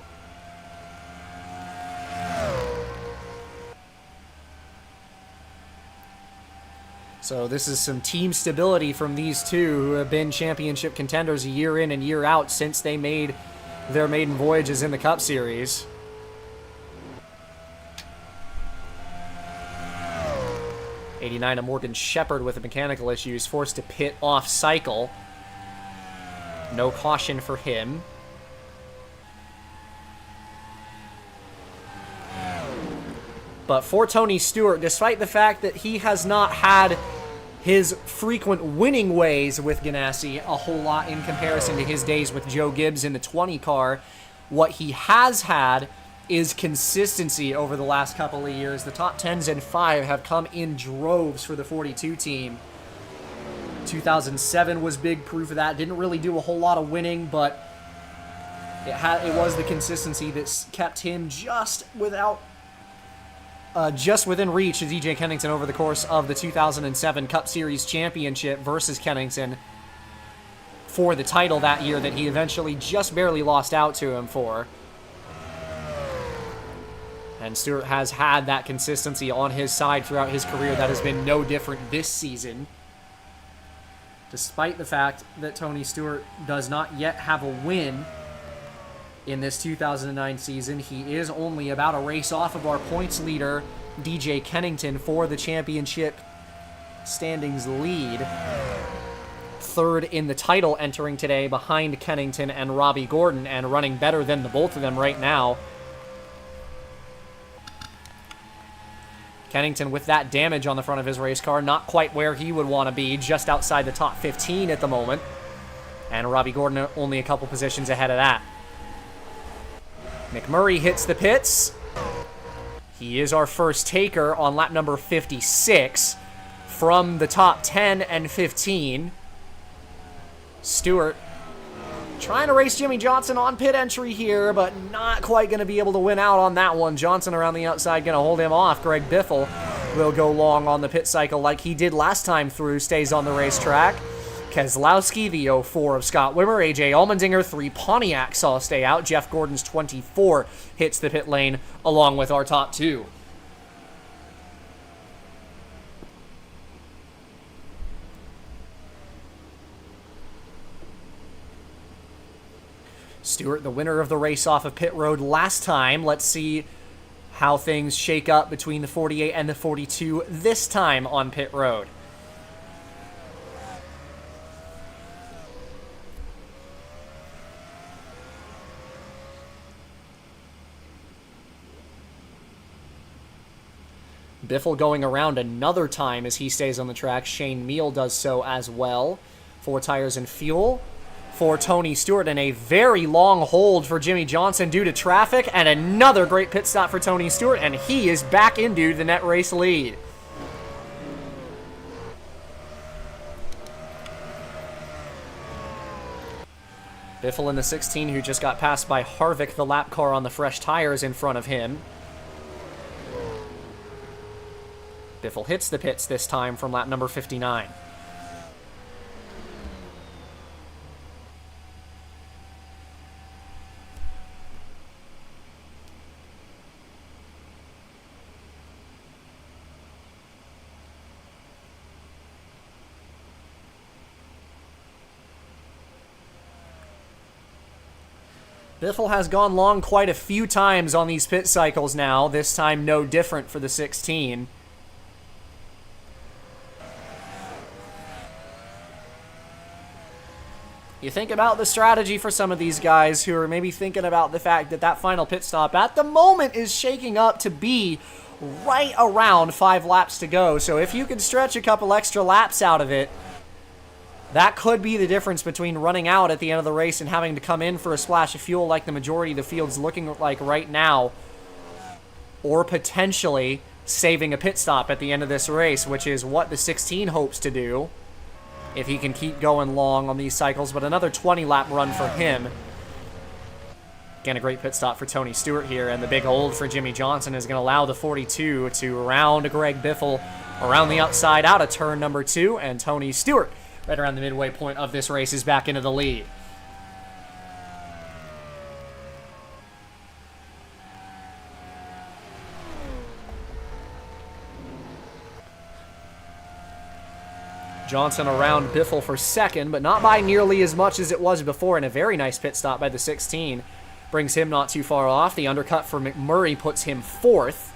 So this is some team stability from these two who have been championship contenders year in and year out since they made their maiden voyages in the Cup Series. 89 of Morgan Shepherd with mechanical issues, forced to pit off cycle. No caution for him. But for Tony Stewart, despite the fact that he has not had his frequent winning ways with Ganassi a whole lot in comparison to his days with Joe Gibbs in the 20 car, what he has had is consistency over the last couple of years. The top 10s and 5 have come in droves for the 42 team. 2007 was big proof of that. Didn't really do a whole lot of winning, but it was the consistency that kept him just within reach of DJ Kennington over the course of the 2007 Cup Series Championship versus Kennington for the title that year that he eventually just barely lost out to him for. And Stewart has had that consistency on his side throughout his career. That has been no different this season. Despite the fact that Tony Stewart does not yet have a win in this 2009 season, he is only about a race off of our points leader, DJ Kennington, for the championship standings lead. Third in the title entering today behind Kennington and Robbie Gordon, and running better than the both of them right now. Kennington with that damage on the front of his race car, not quite where he would want to be, just outside the top 15 at the moment. And Robbie Gordon only a couple positions ahead of that. McMurray hits the pits. He is our first taker on lap number 56 from the top 10 and 15. Stewart Trying to race Jimmy Johnson on pit entry here, but not quite going to be able to win out on that one. Johnson around the outside going to hold him off. Greg Biffle will go long on the pit cycle like he did last time through, stays on the racetrack. Keselowski, the 04 of Scott Wimmer. AJ Allmendinger, 3 Pontiac saw stay out. Jeff Gordon's 24 hits the pit lane along with our top 2. Stewart, the winner of the race off of pit road last time. Let's see how things shake up between the 48 and the 42 this time on pit road. Biffle going around another time as he stays on the track. Shane Meal does so as well. 4 tires and fuel for Tony Stewart, and a very long hold for Jimmy Johnson due to traffic, and another great pit stop for Tony Stewart, and he is back into the net race lead. Biffle in the 16, who just got passed by Harvick, the lap car on the fresh tires in front of him. Biffle hits the pits this time from lap number 59. Biffle has gone long quite a few times on these pit cycles now, this time no different for the 16. You think about the strategy for some of these guys who are maybe thinking about the fact that that final pit stop at the moment is shaking up to be right around 5 laps to go. So if you can stretch a couple extra laps out of it, that could be the difference between running out at the end of the race and having to come in for a splash of fuel like the majority of the field's looking like right now, or potentially saving a pit stop at the end of this race, which is what the 16 hopes to do if he can keep going long on these cycles. But another 20-lap run for him. Again, a great pit stop for Tony Stewart here, and the big hold for Jimmy Johnson is going to allow the 42 to round Greg Biffle around the outside out of turn number 2, and Tony Stewart, right around the midway point of this race, is back into the lead. Johnson around Biffle for second, but not by nearly as much as it was before, and a very nice pit stop by the 16 brings him not too far off. The undercut for McMurray puts him 4th.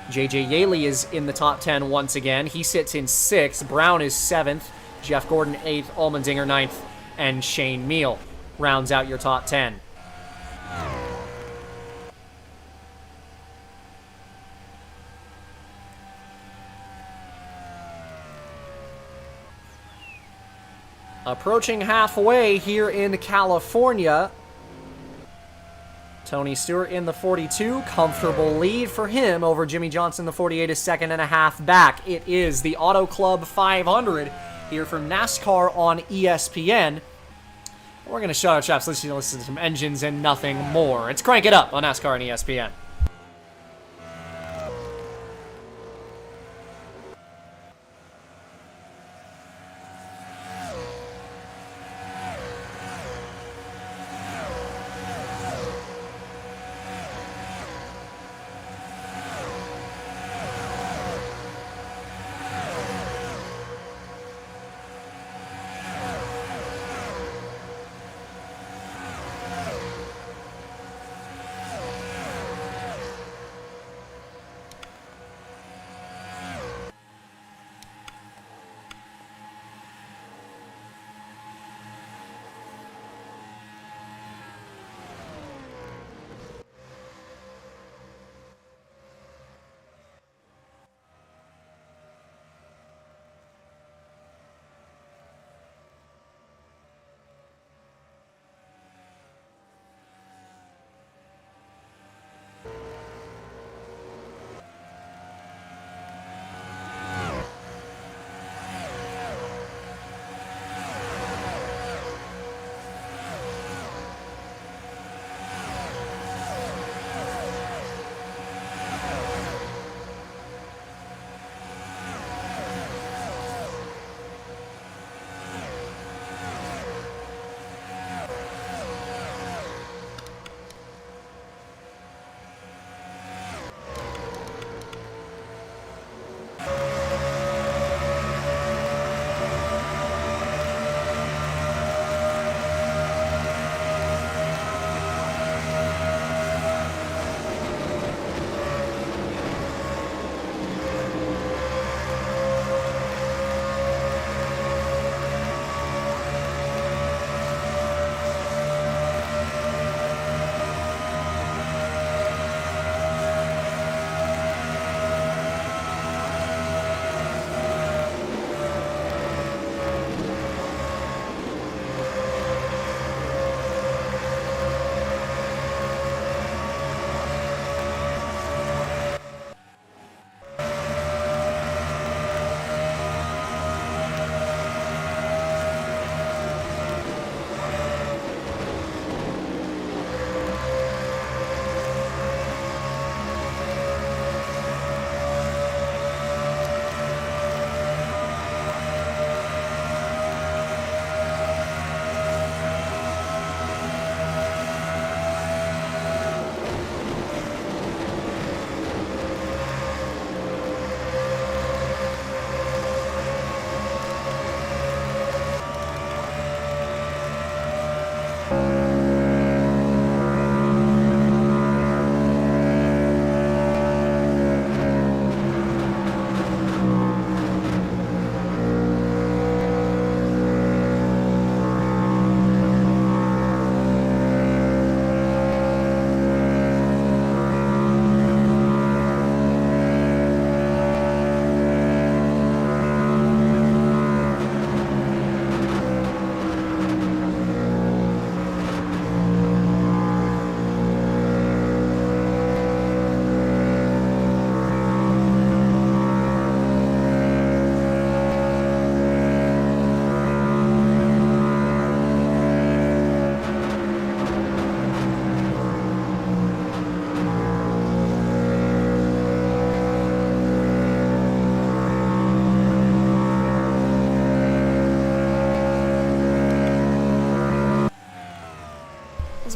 JJ Yaley is in the top 10 once again. He sits in 6th. Brown is 7th. Jeff Gordon 8th. Allmendinger 9th. And Shane Meal rounds out your top 10. Approaching halfway here in California. Tony Stewart in the 42. Comfortable lead for him over Jimmy Johnson, the 48, is second and a half back. It is the Auto Club 500 here from NASCAR on ESPN. We're going to shut our chaps, listen to some engines and nothing more. It's Crank It Up on NASCAR and ESPN.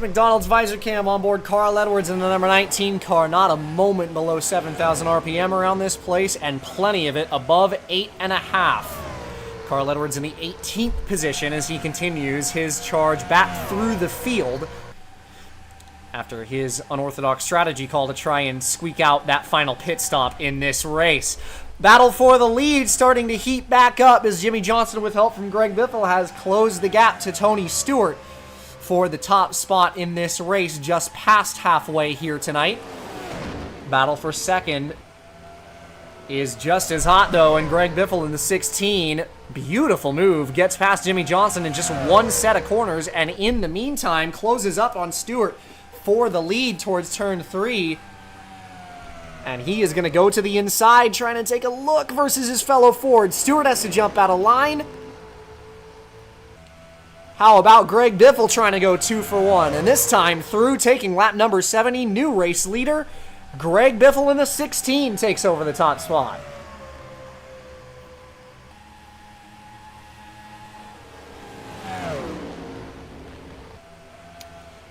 McDonald's visor cam on board Carl Edwards in the number 19 car. Not a moment below 7,000 RPM around this place, and plenty of it above 8.5. Carl Edwards in the 18th position as he continues his charge back through the field after his unorthodox strategy call to try and squeak out that final pit stop in this race. Battle for the lead starting to heat back up as Jimmy Johnson, with help from Greg Biffle, has closed the gap to Tony Stewart for the top spot in this race, just past halfway here tonight. Battle for second is just as hot, though, and Greg Biffle in the 16. Beautiful move. Gets past Jimmy Johnson in just one set of corners, and in the meantime, closes up on Stewart for the lead towards turn 3. And he is going to go to the inside, trying to take a look versus his fellow Ford. Stewart has to jump out of line. How about Greg Biffle trying to go 2 for 1? And this time through, taking lap number 70, new race leader. Greg Biffle in the 16 takes over the top spot.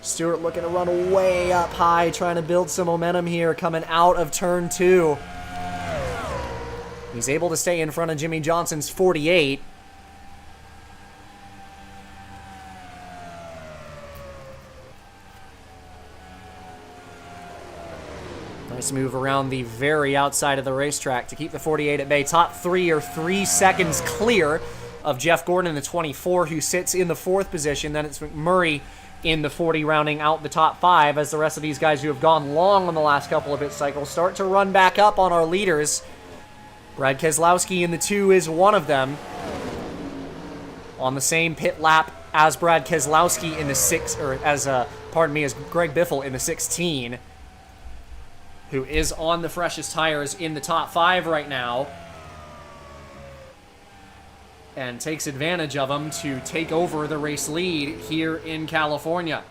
Stewart looking to run way up high, trying to build some momentum here coming out of turn 2. He's able to stay in front of Jimmy Johnson's 48. Nice move around the very outside of the racetrack to keep the 48 at bay. Top 3 are 3 seconds clear of Jeff Gordon in the 24, who sits in the 4th position. Then it's McMurray in the 40, rounding out the top 5, as the rest of these guys who have gone long on the last couple of pit cycles start to run back up on our leaders. Brad Keselowski in the 2 is one of them, on the same pit lap as Brad Keselowski in the 6, or as Greg Biffle in the 16, who is on the freshest tires in the top 5 right now, and takes advantage of them to take over the race lead here in California.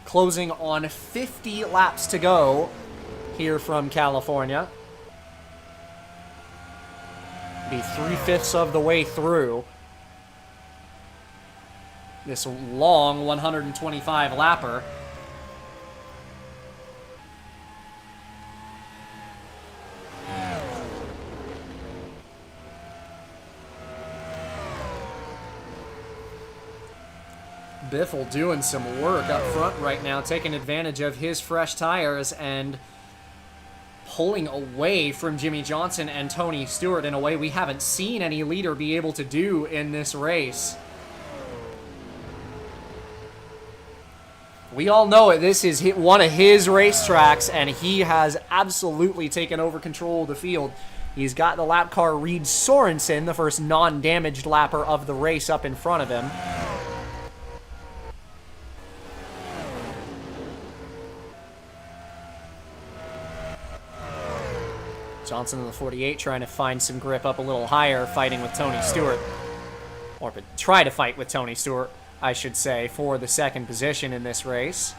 Closing on 50 laps to go here from California. Be 3/5 of the way through this long 125 lapper. Biffle doing some work up front right now, taking advantage of his fresh tires and pulling away from Jimmy Johnson and Tony Stewart in a way we haven't seen any leader be able to do in this race. We all know it. This is one of his racetracks, and he has absolutely taken over control of the field. He's got the lap car Reed Sorensen, the first non-damaged lapper of the race, up in front of him. Johnson in the 48 trying to find some grip up a little higher, fighting with Tony Stewart. Or try to fight with Tony Stewart, I should say, for the 2nd position in this race.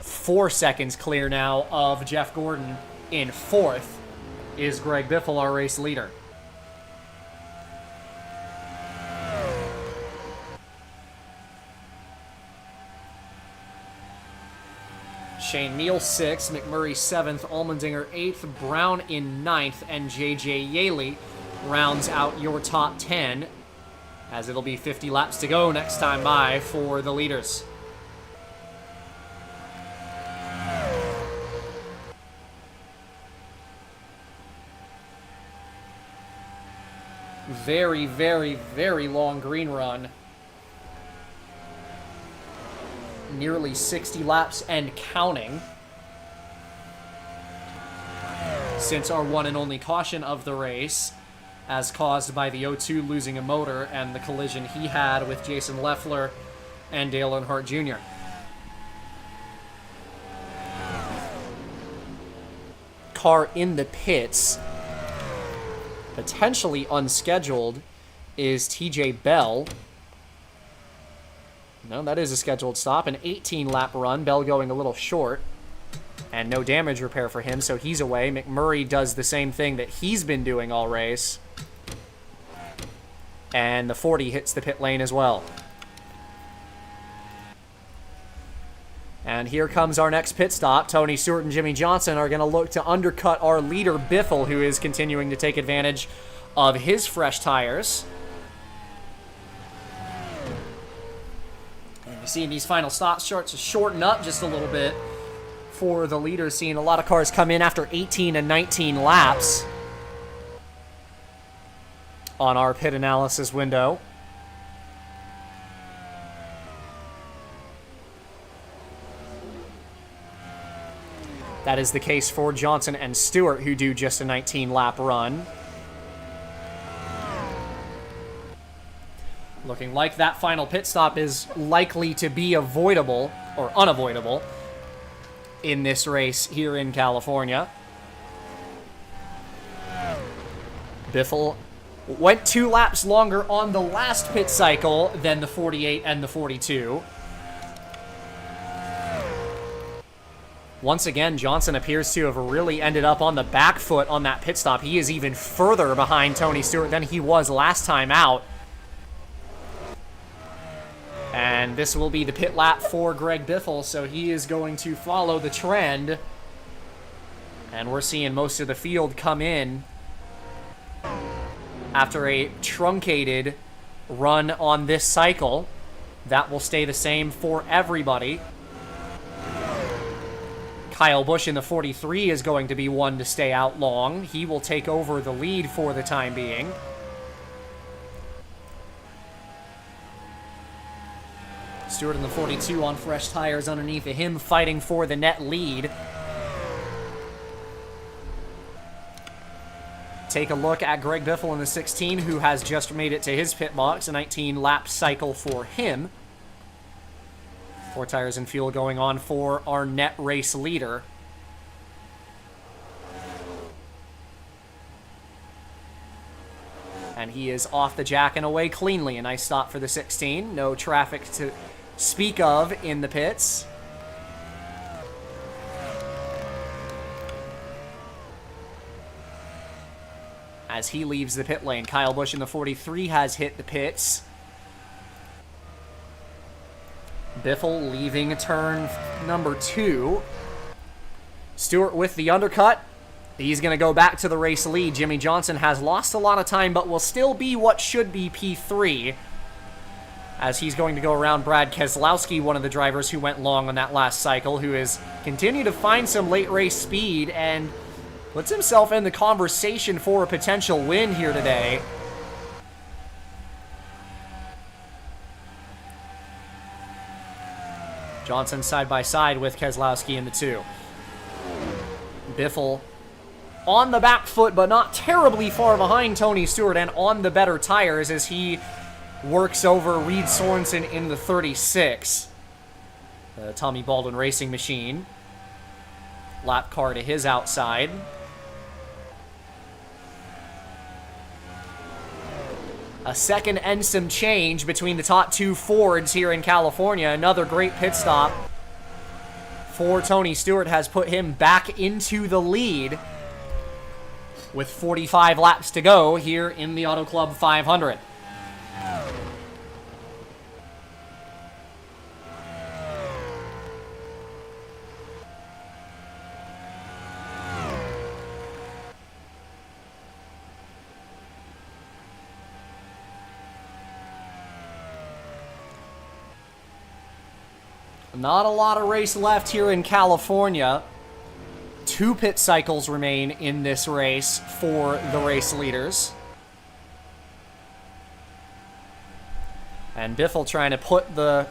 4 seconds clear now of Jeff Gordon. In 4th is Greg Biffle, our race leader. Shane Neal 6th, McMurray 7th, Allmendinger 8th, Brown in 9th, and J.J. Yaley rounds out your top 10, as it'll be 50 laps to go next time by for the leaders. Very, very, very long green run. Nearly 60 laps and counting since our one and only caution of the race. as caused by the O2 losing a motor and the collision he had with Jason Leffler and Dale Earnhardt Jr. Car in the pits, potentially unscheduled, is TJ Bell. No, that is a scheduled stop. An 18-lap run. Bell going a little short. And no damage repair for him, so he's away. McMurray does the same thing that he's been doing all race. And the 40 hits the pit lane as well. And here comes our next pit stop. Tony Stewart and Jimmy Johnson are going to look to undercut our leader, Biffle, who is continuing to take advantage of his fresh tires. And you see these final stops starts to shorten up just a little bit for the leader, seeing a lot of cars come in after 18 and 19 laps on our pit analysis window. That is the case for Johnson and Stewart, who do just a 19-lap run. Looking like that final pit stop is likely to be avoidable, or unavoidable, in this race here in California. Biffle went 2 laps longer on the last pit cycle than the 48 and the 42. Once again, Johnson appears to have really ended up on the back foot on that pit stop. He is even further behind Tony Stewart than he was last time out. And this will be the pit lap for Greg Biffle, so he is going to follow the trend. And we're seeing most of the field come in after a truncated run on this cycle. That will stay the same for everybody. Kyle Busch in the 43 is going to be one to stay out long. He will take over the lead for the time being. Stewart in the 42 on fresh tires underneath of him, fighting for the net lead. Take a look at Greg Biffle in the 16, who has just made it to his pit box. A 19-lap cycle for him. 4 tires and fuel going on for our net race leader. And he is off the jack and away cleanly. A nice stop for the 16. No traffic to speak of in the pits. As he leaves the pit lane, Kyle Busch in the 43 has hit the pits. Biffle leaving turn number 2. Stewart with the undercut. He's going to go back to the race lead. Jimmy Johnson has lost a lot of time, but will still be what should be P3, as he's going to go around Brad Keselowski, one of the drivers who went long on that last cycle, who has continued to find some late race speed and puts himself in the conversation for a potential win here today. Johnson side by side with Keselowski in the 2. Biffle on the back foot, but not terribly far behind Tony Stewart and on the better tires as he works over Reed Sorensen in the 36. The Tommy Baldwin Racing Machine. Lap car to his outside. A second and some change between the top 2 Fords here in California. Another great pit stop for Tony Stewart has put him back into the lead with 45 laps to go here in the Auto Club 500. Not a lot of race left here in California. 2 pit cycles remain in this race for the race leaders. And Biffle trying to put the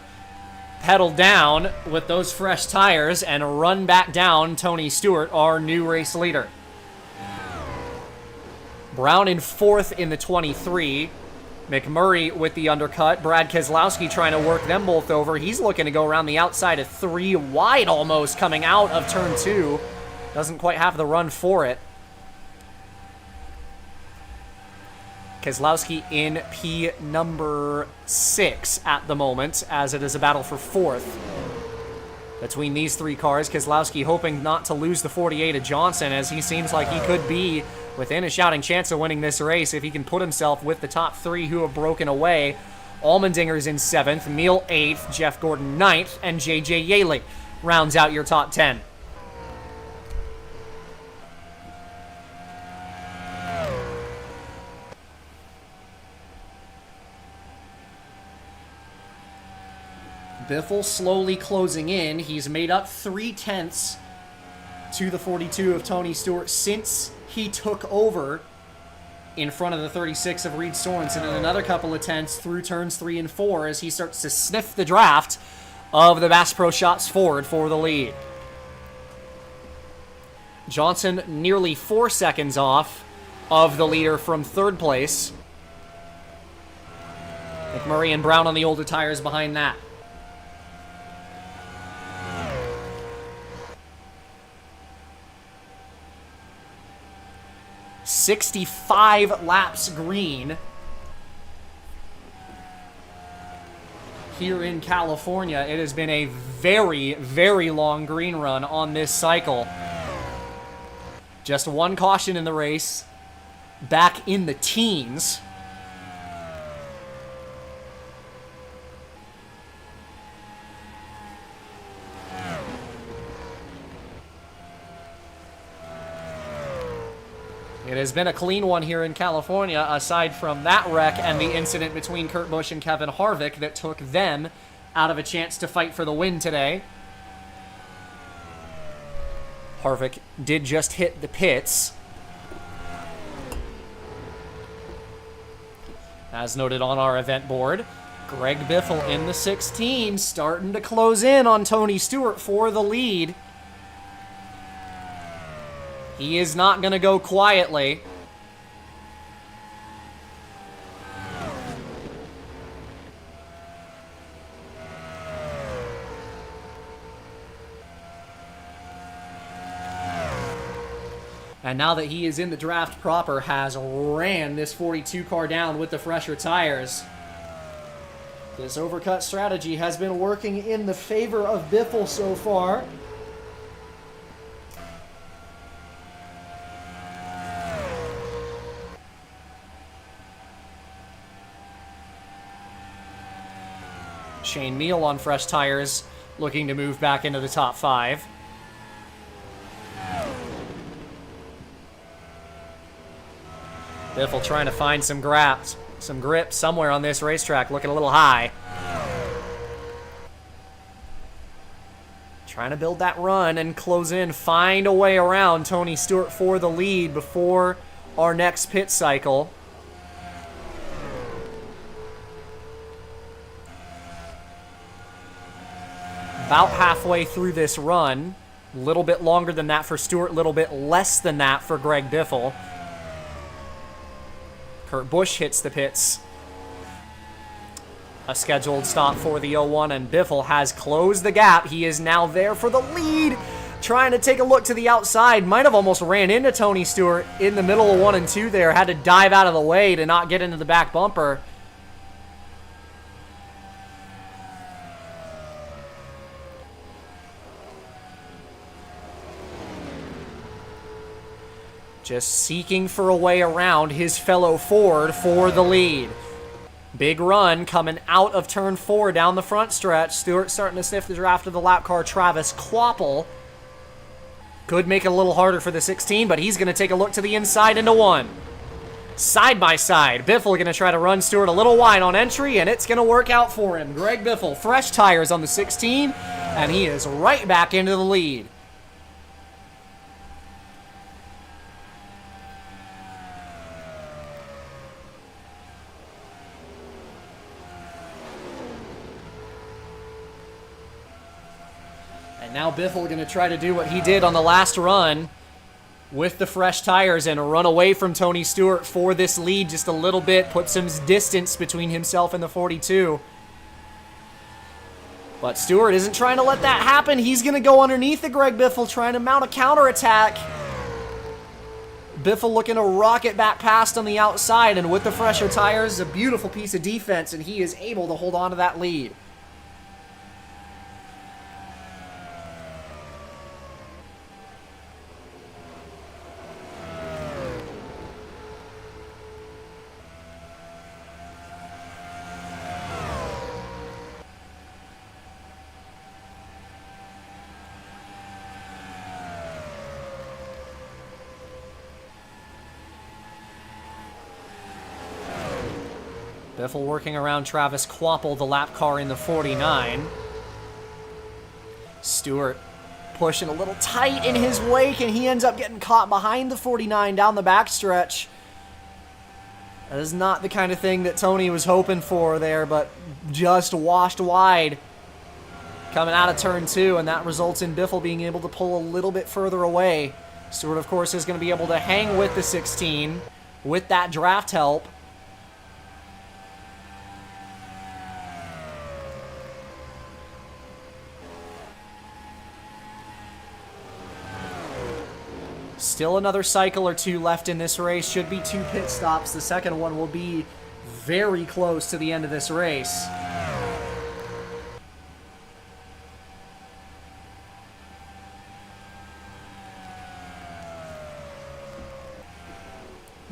pedal down with those fresh tires and run back down Tony Stewart, our new race leader. Brown in 4th in the 23. McMurray with the undercut. Brad Keselowski trying to work them both over. He's looking to go around the outside of 3 wide almost coming out of turn 2. Doesn't quite have the run for it. Keselowski in P number 6 at the moment, as it is a battle for 4th. Between these 3 cars, Keselowski hoping not to lose the 48 of Johnson, as he seems like he could be within a shouting chance of winning this race if he can put himself with the top 3 who have broken away. Allmendinger's in 7th, Meal 8th, Jeff Gordon 9th, and J.J. Yaley rounds out your top 10. Biffle slowly closing in. He's made up 3/10 to the 42 of Tony Stewart since he took over in front of the 36 of Reed Sorensen, and another couple of tenths through turns 3 and 4 as he starts to sniff the draft of the Bass Pro Shots Ford for the lead. Johnson nearly 4 seconds off of the leader from 3rd place. McMurray and Brown on the older tires behind that. 65 laps green here in California. It has been a very, very long green run on this cycle. Just 1 caution in the race, back in the teens. It has been a clean one here in California, aside from that wreck and the incident between Kurt Busch and Kevin Harvick that took them out of a chance to fight for the win today. Harvick did just hit the pits. As noted on our event board, Greg Biffle in the 16, starting to close in on Tony Stewart for the lead. He is not going to go quietly. And now that he is in the draft proper, has ran this 42 car down with the fresher tires. This overcut strategy has been working in the favor of Biffle so far. Shane Meal on fresh tires, looking to move back into the top 5. Biffle trying to find some grip somewhere on this racetrack, looking a little high. Trying to build that run and close in, find a way around Tony Stewart for the lead before our next pit cycle. About halfway through this run. A little bit longer than that for Stewart, a little bit less than that for Greg Biffle. Kurt Busch hits the pits. A scheduled stop for the 01, and Biffle has closed the gap. He is now there for the lead. Trying to take a look to the outside. Might have almost ran into Tony Stewart in the middle of 1 and 2 there. Had to dive out of the way to not get into the back bumper. Just seeking for a way around his fellow Ford for the lead. Big run coming out of turn 4 down the front stretch. Stewart starting to sniff the draft of the lap car, Travis Kvapil. Could make it a little harder for the 16, but he's going to take a look to the inside into 1. Side by side, Biffle going to try to run Stewart a little wide on entry, and it's going to work out for him. Greg Biffle, fresh tires on the 16, and he is right back into the lead. Now Biffle going to try to do what he did on the last run. with the fresh tires and run away from Tony Stewart for this lead just a little bit, put some distance between himself and the 42. But Stewart isn't trying to let that happen. He's going to go underneath of Greg Biffle, trying to mount a counterattack. Biffle looking to rocket back past on the outside, and with the fresher tires, a beautiful piece of defense, and he is able to hold on to that lead. Biffle working around Travis Quapple, the lap car in the 49. Stewart pushing a little tight in his wake, and he ends up getting caught behind the 49 down the backstretch. That is not the kind of thing that Tony was hoping for there, but just washed wide coming out of turn 2, and that results in Biffle being able to pull a little bit further away. Stewart, of course, is going to be able to hang with the 16 with that draft help. Still another cycle or two left in this race. Should be 2 pit stops. The second one will be very close to the end of this race.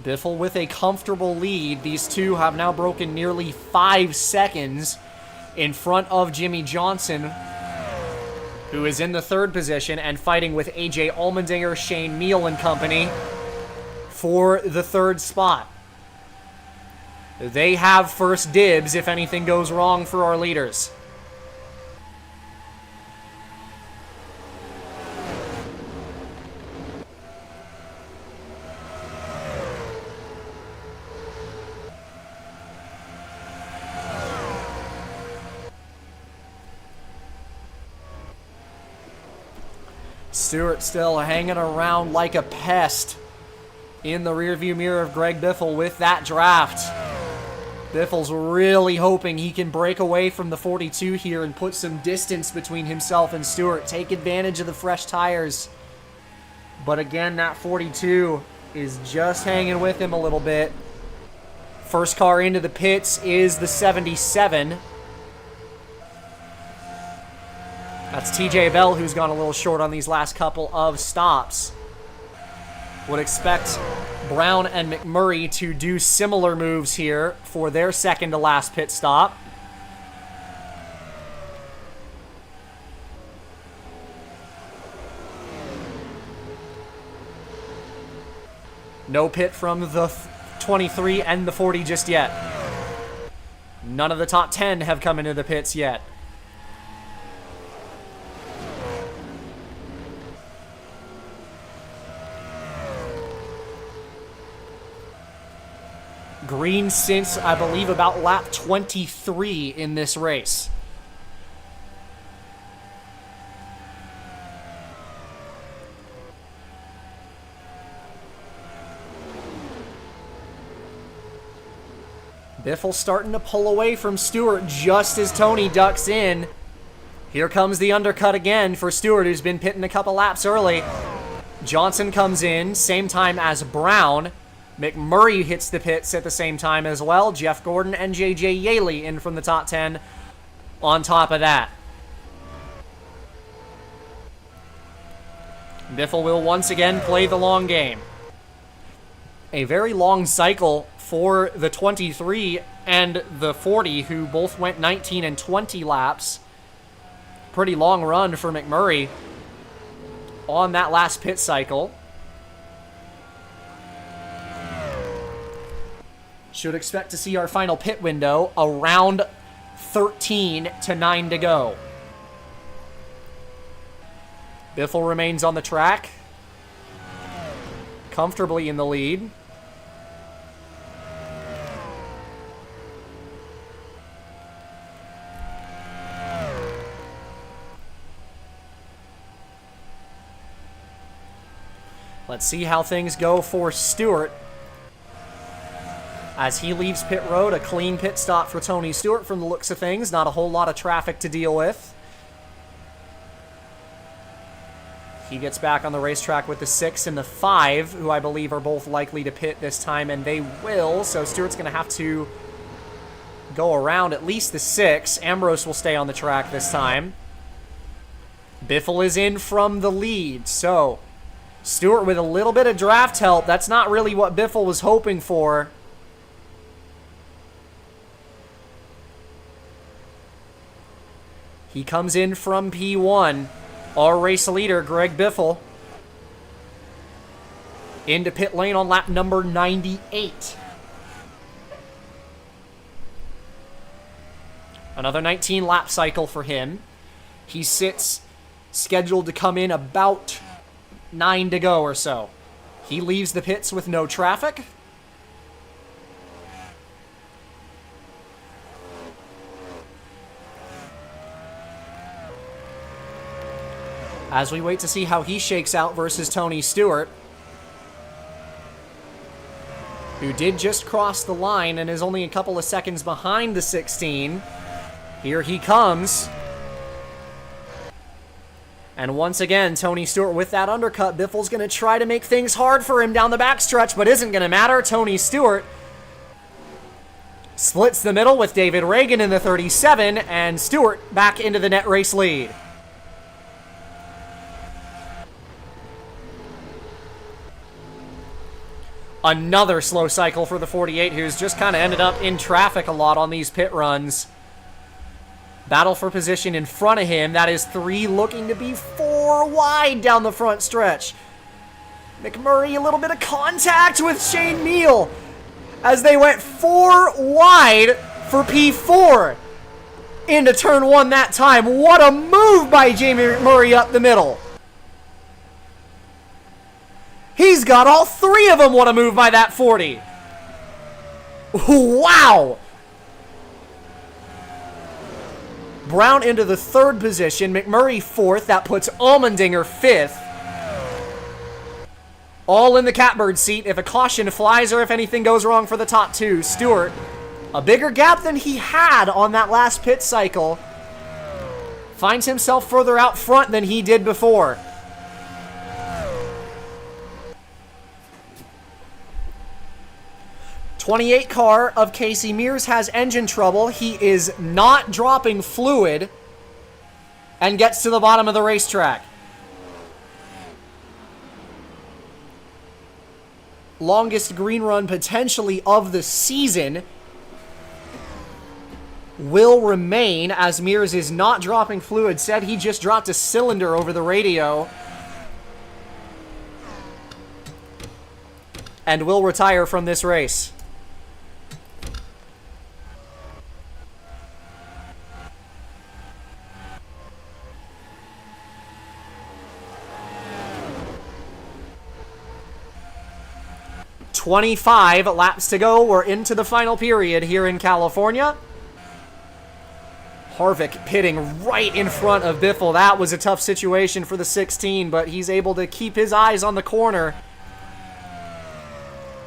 Biffle with a comfortable lead. These two have now broken nearly 5 seconds in front of Jimmy Johnson, who is in the 3rd position and fighting with AJ Allmendinger, Shane Meal and company for the 3rd spot. They have first dibs if anything goes wrong for our leaders. Stewart still hanging around like a pest in the rearview mirror of Greg Biffle with that draft. Biffle's really hoping he can break away from the 42 here and put some distance between himself and Stewart, take advantage of the fresh tires. But again, that 42 is just hanging with him a little bit. First car into the pits is the 77. That's TJ Bell, who's gone a little short on these last couple of stops. Would expect Brown and McMurray to do similar moves here for their second to last pit stop. No pit from the 23 and the 40 just yet. None of the top 10 have come into the pits yet. Green since, I believe, about lap 23 in this race. Biffle starting to pull away from Stewart just as Tony ducks in. Here comes the undercut again for Stewart, who's been pitting a couple laps early. Johnson comes in, same time as Brown. McMurray hits the pits at the same time as well. Jeff Gordon and J.J. Yaley in from the top 10 on top of that. Biffle will once again play the long game. A very long cycle for the 23 and the 40, who both went 19 and 20 laps. Pretty long run for McMurray on that last pit cycle. Should expect to see our final pit window around 13 to 9 to go. Biffle remains on the track, comfortably in the lead. Let's see how things go for Stewart. As he leaves pit road, a clean pit stop for Tony Stewart from the looks of things. Not a whole lot of traffic to deal with. He gets back on the racetrack with the 6 and the 5, who I believe are both likely to pit this time, and they will. So Stewart's going to have to go around at least the 6. Ambrose will stay on the track this time. Biffle is in from the lead, so Stewart with a little bit of draft help. That's not really what Biffle was hoping for. He comes in from P1. Our race leader, Greg Biffle, into pit lane on lap number 98. Another 19 lap cycle for him. He sits scheduled to come in about 9 to go or so. He leaves the pits with no traffic. As we wait to see how he shakes out versus Tony Stewart, who did just cross the line and is only a couple of seconds behind the 16. Here he comes. And once again, Tony Stewart with that undercut. Biffle's going to try to make things hard for him down the backstretch, but isn't going to matter. Tony Stewart splits the middle with David Reagan in the 37, and Stewart back into the net race lead. Another slow cycle for the 48, who's just kind of ended up in traffic a lot on these pit runs. Battle for position in front of him. That is 3 looking to be 4 wide down the front stretch. McMurray, a little bit of contact with Shane Meal as they went 4 wide for P4 into turn 1 that time. What a move by Jamie McMurray up the middle. He's got all 3 of them. What a move by that 40. Wow. Brown into the 3rd position. McMurray 4th. That puts Allmendinger 5th. All in the catbird seat if a caution flies or if anything goes wrong for the top 2. Stewart, a bigger gap than he had on that last pit cycle, finds himself further out front than he did before. '28 car of Casey Mears has engine trouble. He is not dropping fluid and gets to the bottom of the racetrack. Longest green run potentially of the season will remain as Mears is not dropping fluid. Said he just dropped a cylinder over the radio and will retire from this race. .25 laps to go. We're into the final period here in California. Harvick pitting right in front of Biffle. That was a tough situation for the 16, but he's able to keep his eyes on the corner.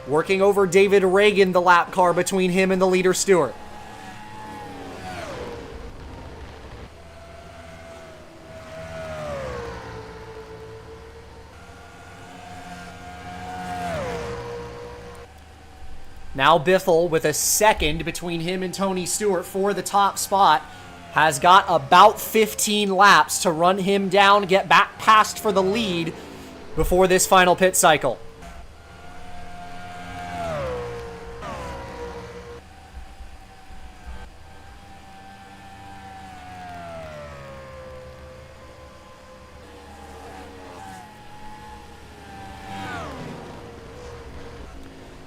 Working over David Reagan, the lap car between him and the leader Stewart. Now Biffle, with a second between him and Tony Stewart for the top spot, has got about 15 laps to run him down, get back past for the lead before this final pit cycle.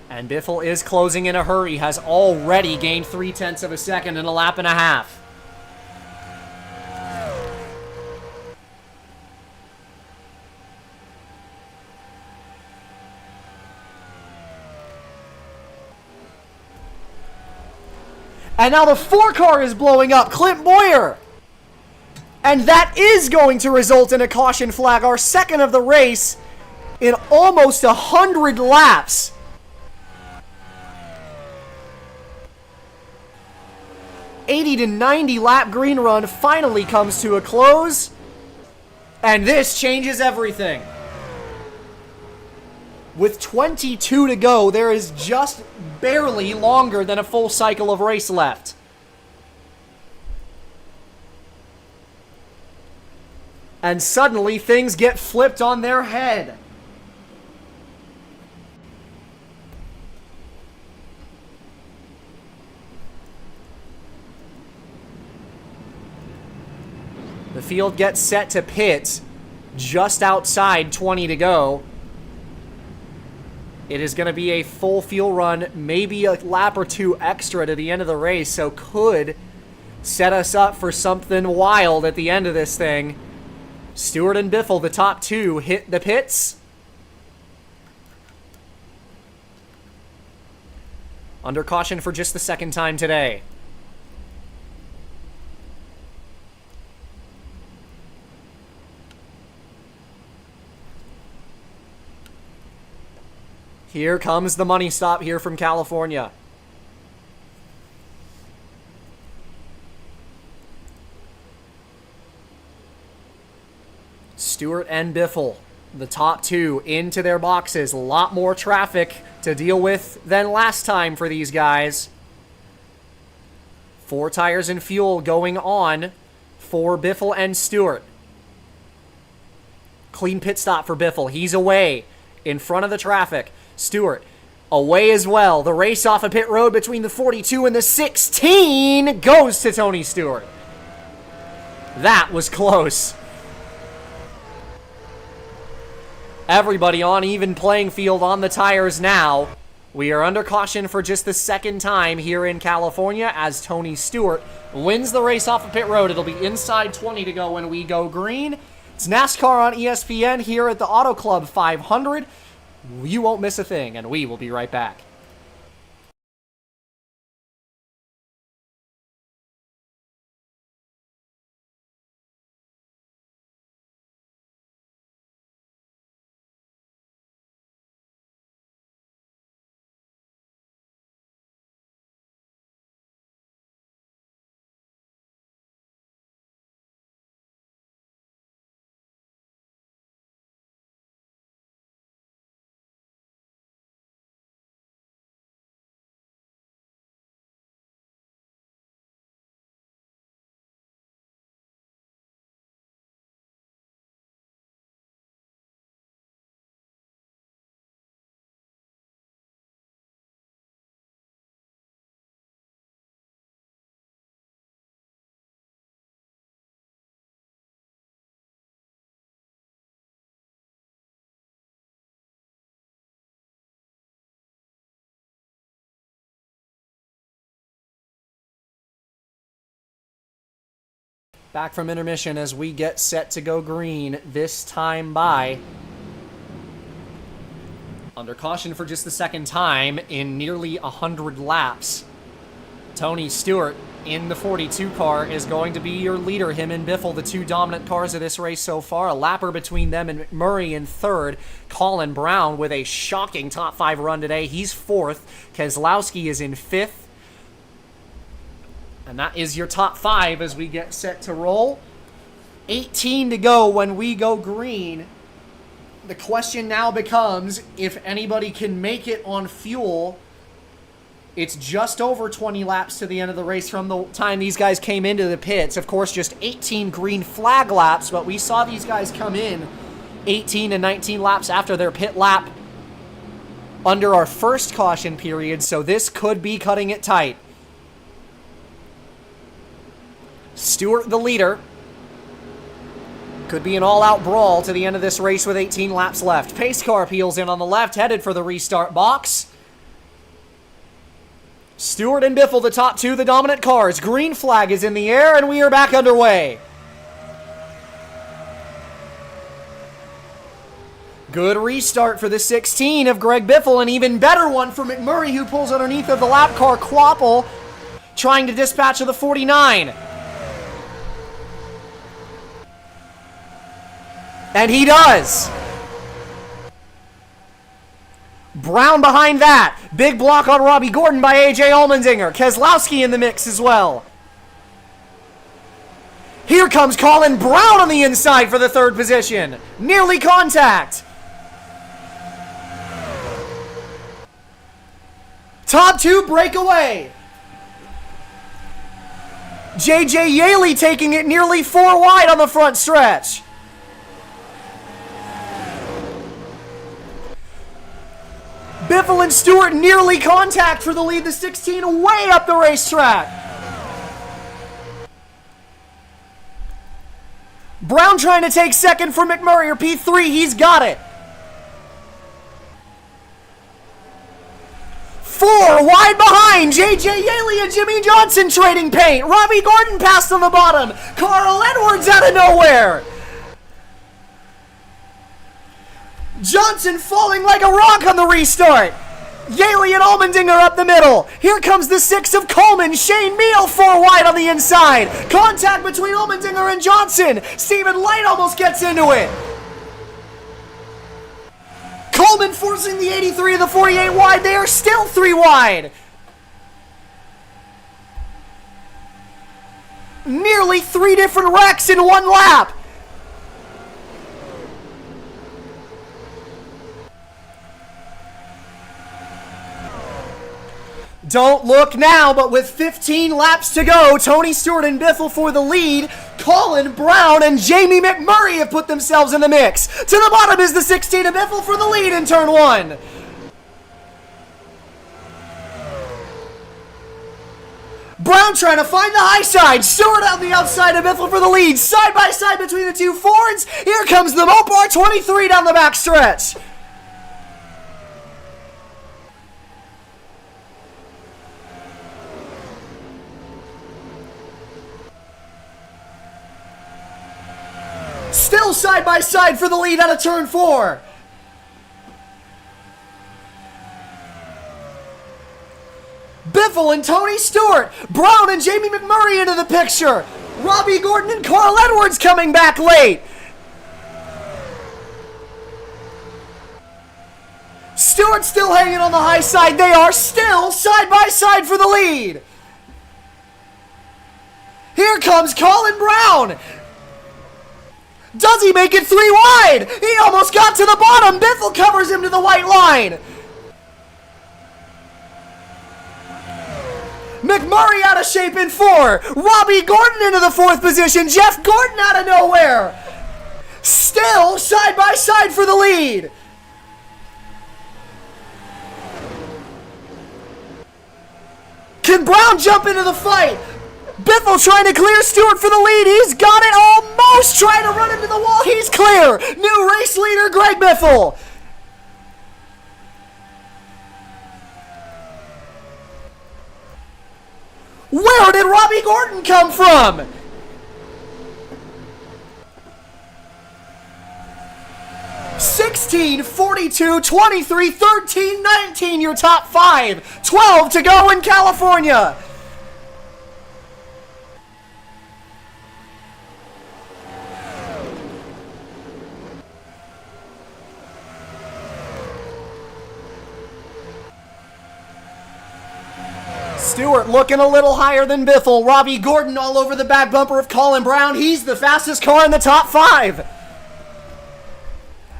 And Biffle is closing in a hurry, has already gained 0.3 of a second in a lap and a half. And now the 4 car is blowing up, Clint Boyer. And that is going to result in a caution flag, our second of the race. in almost 100 laps. '80 to 90 lap green run finally comes to a close, and this changes everything. With 22 to go, there is just barely longer than a full cycle of race left. And suddenly things get flipped on their head. The field gets set to pit just outside 20 to go. It is going to be a full fuel run, maybe a lap or two extra to the end of the race, so could set us up for something wild at the end of this thing. Stewart and Biffle, the top two, hit the pits. Under caution for just the second time today. Here comes the money stop here from California. Stewart and Biffle, the top two, into their boxes. A lot more traffic to deal with than last time for these guys. 4 tires and fuel going on for Biffle and Stewart. Clean pit stop for Biffle. He's away in front of the traffic. Stewart away as well. The race off of pit road between the 42 and the 16 goes to Tony Stewart. That was close. Everybody on even playing field on the tires now. We are under caution for just the second time here in California as Tony Stewart wins the race off of pit road. It'll be inside 20 to go when we go green. It's NASCAR on ESPN here at the Auto Club 500. You won't miss a thing, and we will be right back. Back from intermission as we get set to go green, this time by. Under caution for just the second time in nearly 100 laps. Tony Stewart in the 42 car is going to be your leader. Him and Biffle, the two dominant cars of this race so far. A lapper between them and McMurray in third. Colin Brown with a shocking top 5 run today. He's fourth. Keselowski is in fifth. And that is your top 5 as we get set to roll. 18 to go when we go green. The question now becomes if anybody can make it on fuel. It's just over 20 laps to the end of the race from the time these guys came into the pits. Of course, just 18 green flag laps, but we saw these guys come in 18 and 19 laps after their pit lap under our first caution period, so this could be cutting it tight. Stewart, the leader. Could be an all-out brawl to the end of this race with 18 laps left. Pace car peels in on the left, headed for the restart box. Stewart and Biffle, the top two, the dominant cars. Green flag is in the air, and we are back underway. Good restart for the 16 of Greg Biffle, an even better one for McMurray, who pulls underneath of the lap car Quapple, trying to dispatch of the 49. And he does. Brown behind that. Big block on Robbie Gordon by A.J. Allmendinger. Keselowski in the mix as well. Here comes Colin Brown on the inside for the third position. Nearly contact. Top two breakaway. J.J. Yaley taking it nearly 4 wide on the front stretch. Biffle and Stewart nearly contact for the lead. The 16 way up the racetrack. Brown trying to take second for McMurray, or P3. He's got it. 4 wide behind. J.J. Yaley and Jimmy Johnson trading paint. Robbie Gordon passed on the bottom. Carl Edwards out of nowhere. Johnson falling like a rock on the restart. Yaley and Allmendinger up the middle. Here comes the 6 of Coleman. Shane Meal 4 wide on the inside. Contact between Allmendinger and Johnson. Stephen Light almost gets into it. Coleman forcing the 83 of the 48 wide. They are still 3 wide. Nearly 3 different wrecks in 1 lap. Don't look now, but with 15 laps to go, Tony Stewart and Biffle for the lead. Colin Brown and Jamie McMurray have put themselves in the mix. To the bottom is the 16 of Biffle for the lead in turn 1. Brown trying to find the high side. Stewart on the outside of Biffle for the lead. Side by side between the 2 Fords. Here comes the Mopar 23 down the back stretch. Still side by side for the lead out of turn 4. Biffle and Tony Stewart. Brown and Jamie McMurray into the picture. Robbie Gordon and Carl Edwards coming back late. Stewart still hanging on the high side. They are still side by side for the lead. Here comes Colin Brown. Does he make it 3 wide? He almost got to the bottom. Biffle covers him to the white line. McMurray out of shape in 4. Robbie Gordon into the 4th position. Jeff Gordon out of nowhere. Still side by side for the lead. Can Brown jump into the fight? Biffle trying to clear Stewart for the lead. He's got it almost. Trying to run into the wall. He's clear. New race leader, Greg Biffle. Where did Robbie Gordon come from? $16, $42, $23, $13, $19, your top 5. 12 to go in California. Stewart looking a little higher than Biffle. Robbie Gordon all over the back bumper of Colin Brown. He's the fastest car in the top 5.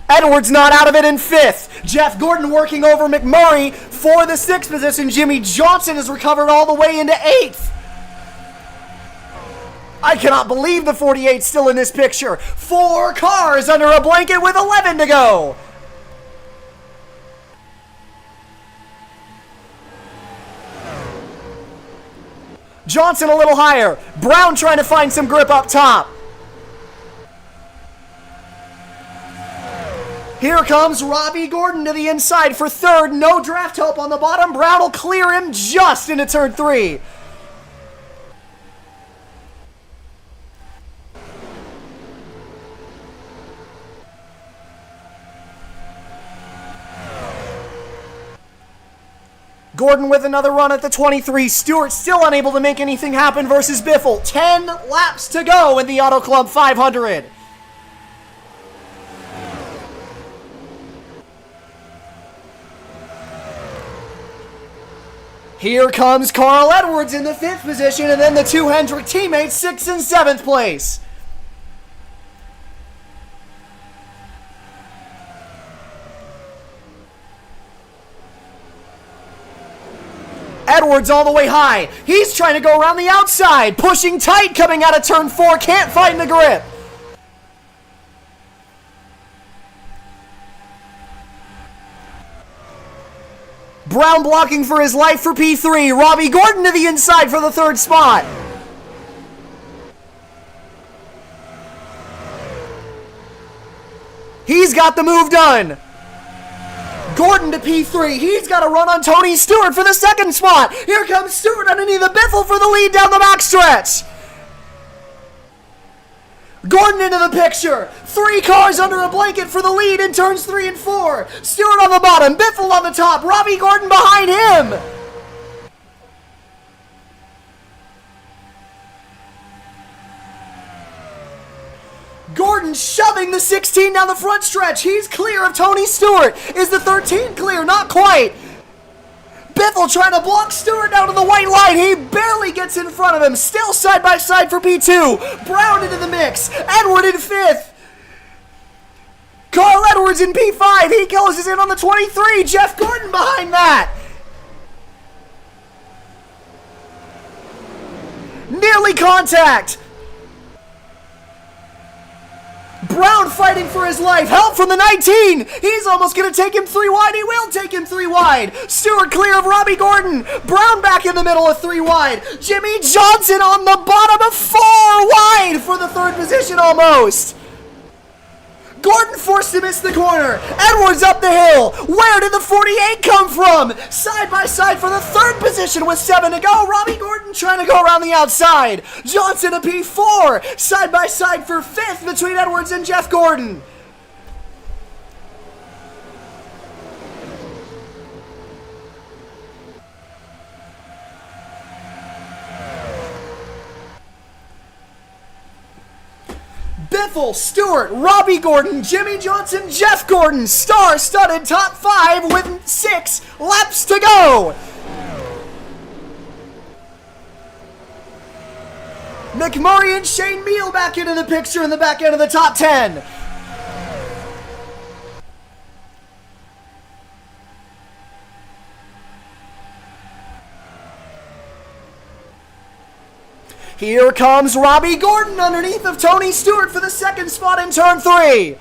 Edwards not out of it in 5th. Jeff Gordon working over McMurray for the 6th position. Jimmy Johnson has recovered all the way into 8th. I cannot believe the 48's still in this picture. 4 cars under a blanket with 11 to go. Johnson a little higher. Brown trying to find some grip up top. Here comes Robbie Gordon to the inside for 3rd. No draft help on the bottom. Brown will clear him just into turn 3. Gordon with another run at the 23. Stewart still unable to make anything happen versus Biffle. 10 laps to go in the Auto Club 500. Here comes Carl Edwards in the 5th position, and then the two Hendrick teammates 6th and 7th place. Edwards all the way high. He's trying to go around the outside, pushing tight coming out of turn 4, can't find the grip. Brown blocking for his life for P3. Robbie Gordon to the inside for the 3rd spot. He's got the move done. Gordon to P3. He's got a run on Tony Stewart for the 2nd spot. Here comes Stewart underneath the Biffle for the lead down the backstretch. Gordon into the picture. 3 cars under a blanket for the lead in turns 3 and 4. Stewart on the bottom, Biffle on the top, Robbie Gordon behind him. Gordon shoving the 16 down the front stretch. He's clear of Tony Stewart. Is the 13 clear? Not quite. Biffle trying to block Stewart down to the white line. He barely gets in front of him. Still side by side for P2. Brown into the mix. Edward in 5th. Carl Edwards in P5. He closes in on the 23. Jeff Gordon behind that. Nearly contact. Brown fighting for his life. Help from the 19. He's almost going to take him 3 wide. He will take him 3 wide. Stewart clear of Robbie Gordon. Brown back in the middle of 3 wide. Jimmy Johnson on the bottom of 4 wide for the 3rd position almost. Gordon forced to miss the corner. Edwards up the hill. Where did the 48 come from? Side by side for the 3rd position with 7 to go. Robbie Gordon trying to go around the outside. Johnson to P4. Side by side for 5th between Edwards and Jeff Gordon. Biffle, Stewart, Robbie Gordon, Jimmy Johnson, Jeff Gordon, star-studded top 5 with 6 laps to go. McMurray and Shane Meal back into the picture in the back end of the top 10. Here comes Robbie Gordon underneath of Tony Stewart for the 2nd spot in turn 3.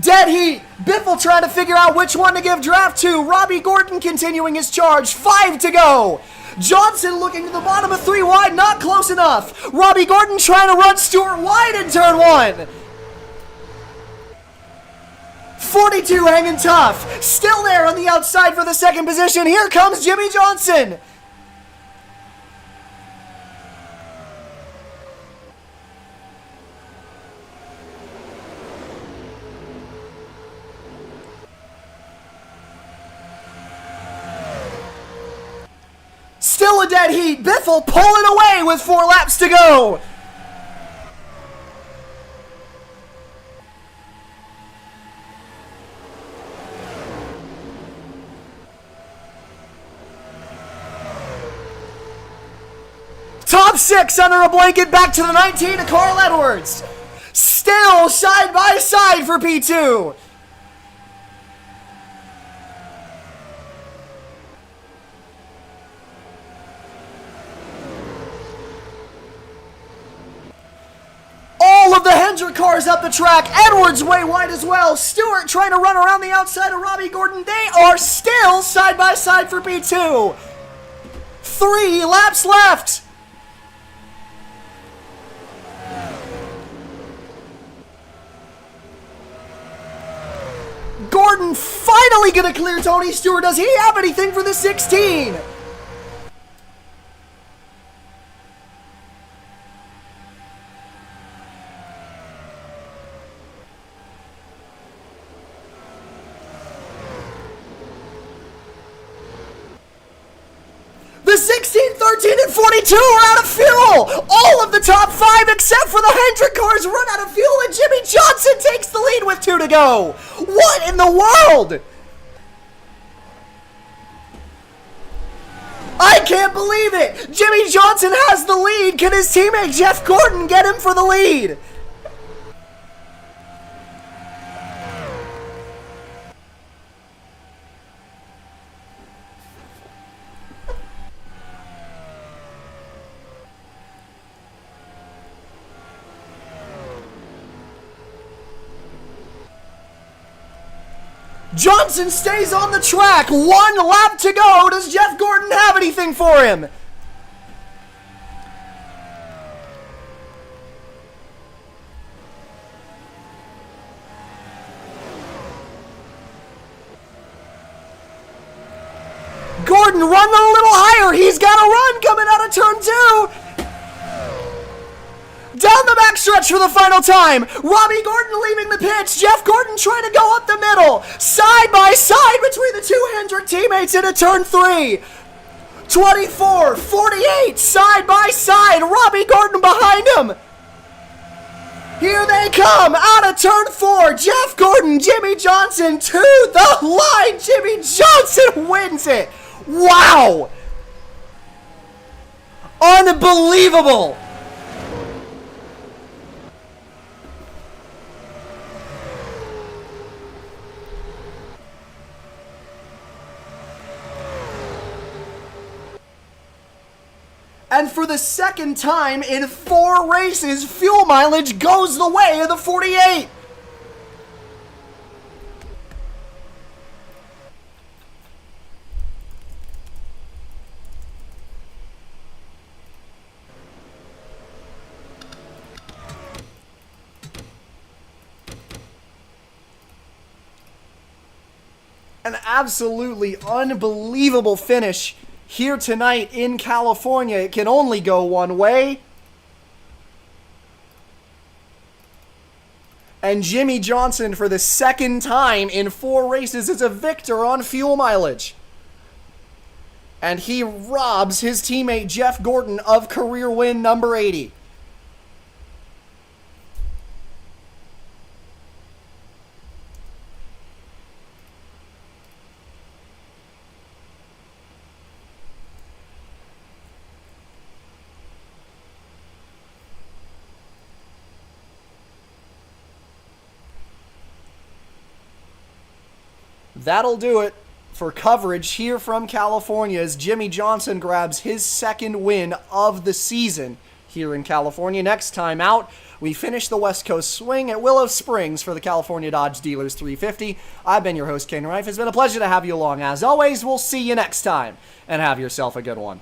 Dead heat. Biffle trying to figure out which one to give draft to. Robbie Gordon continuing his charge. 5 to go. Johnson looking to the bottom of 3 wide. Not close enough. Robbie Gordon trying to run Stewart wide in turn 1. 42 hanging tough. Still there on the outside for the 2nd position. Here comes Jimmy Johnson. Still a dead heat. Biffle pulling away with 4 laps to go. Top 6 under a blanket, back to the 19 to Carl Edwards. Still side by side for P2. All of the Hendrick cars up the track. Edwards way wide as well. Stewart trying to run around the outside of Robbie Gordon. They are still side by side for P2. 3 laps left. Gordon finally going to clear Tony Stewart. Does he have anything for the 16? The 16, 13, and 42 are out of fuel. All of the top 5 except for the Hendrick cars run out of fuel and Jimmy Johnson takes the lead with 2 to go. What in the world? I can't believe it! Jimmy Johnson has the lead! Can his teammate Jeff Gordon get him for the lead? Johnson stays on the track. 1 lap to go. Does Jeff Gordon have anything for him? Gordon, run a little higher. He's got a run coming out of turn 2. Down the backstretch for the final time. Robbie Gordon leaving the pits. Jeff Gordon trying to go up the middle. Side by side between the 2 Hendrick teammates into turn 3. 24, 48, side by side. Robbie Gordon behind him. Here they come out of turn 4. Jeff Gordon, Jimmy Johnson to the line. Jimmy Johnson wins it. Wow. Unbelievable. And for the second time in 4 races, fuel mileage goes the way of the 48. An absolutely unbelievable finish here tonight in California. It can only go one way. And Jimmy Johnson, for the second time in 4 races, is a victor on fuel mileage. And he robs his teammate Jeff Gordon of career win number 80. That'll do it for coverage here from California as Jimmy Johnson grabs his 2nd win of the season here in California. Next time out, we finish the West Coast swing at Willow Springs for the California Dodge Dealers 350. I've been your host, Ken Reif. It's been a pleasure to have you along. As always, we'll see you next time, and have yourself a good one.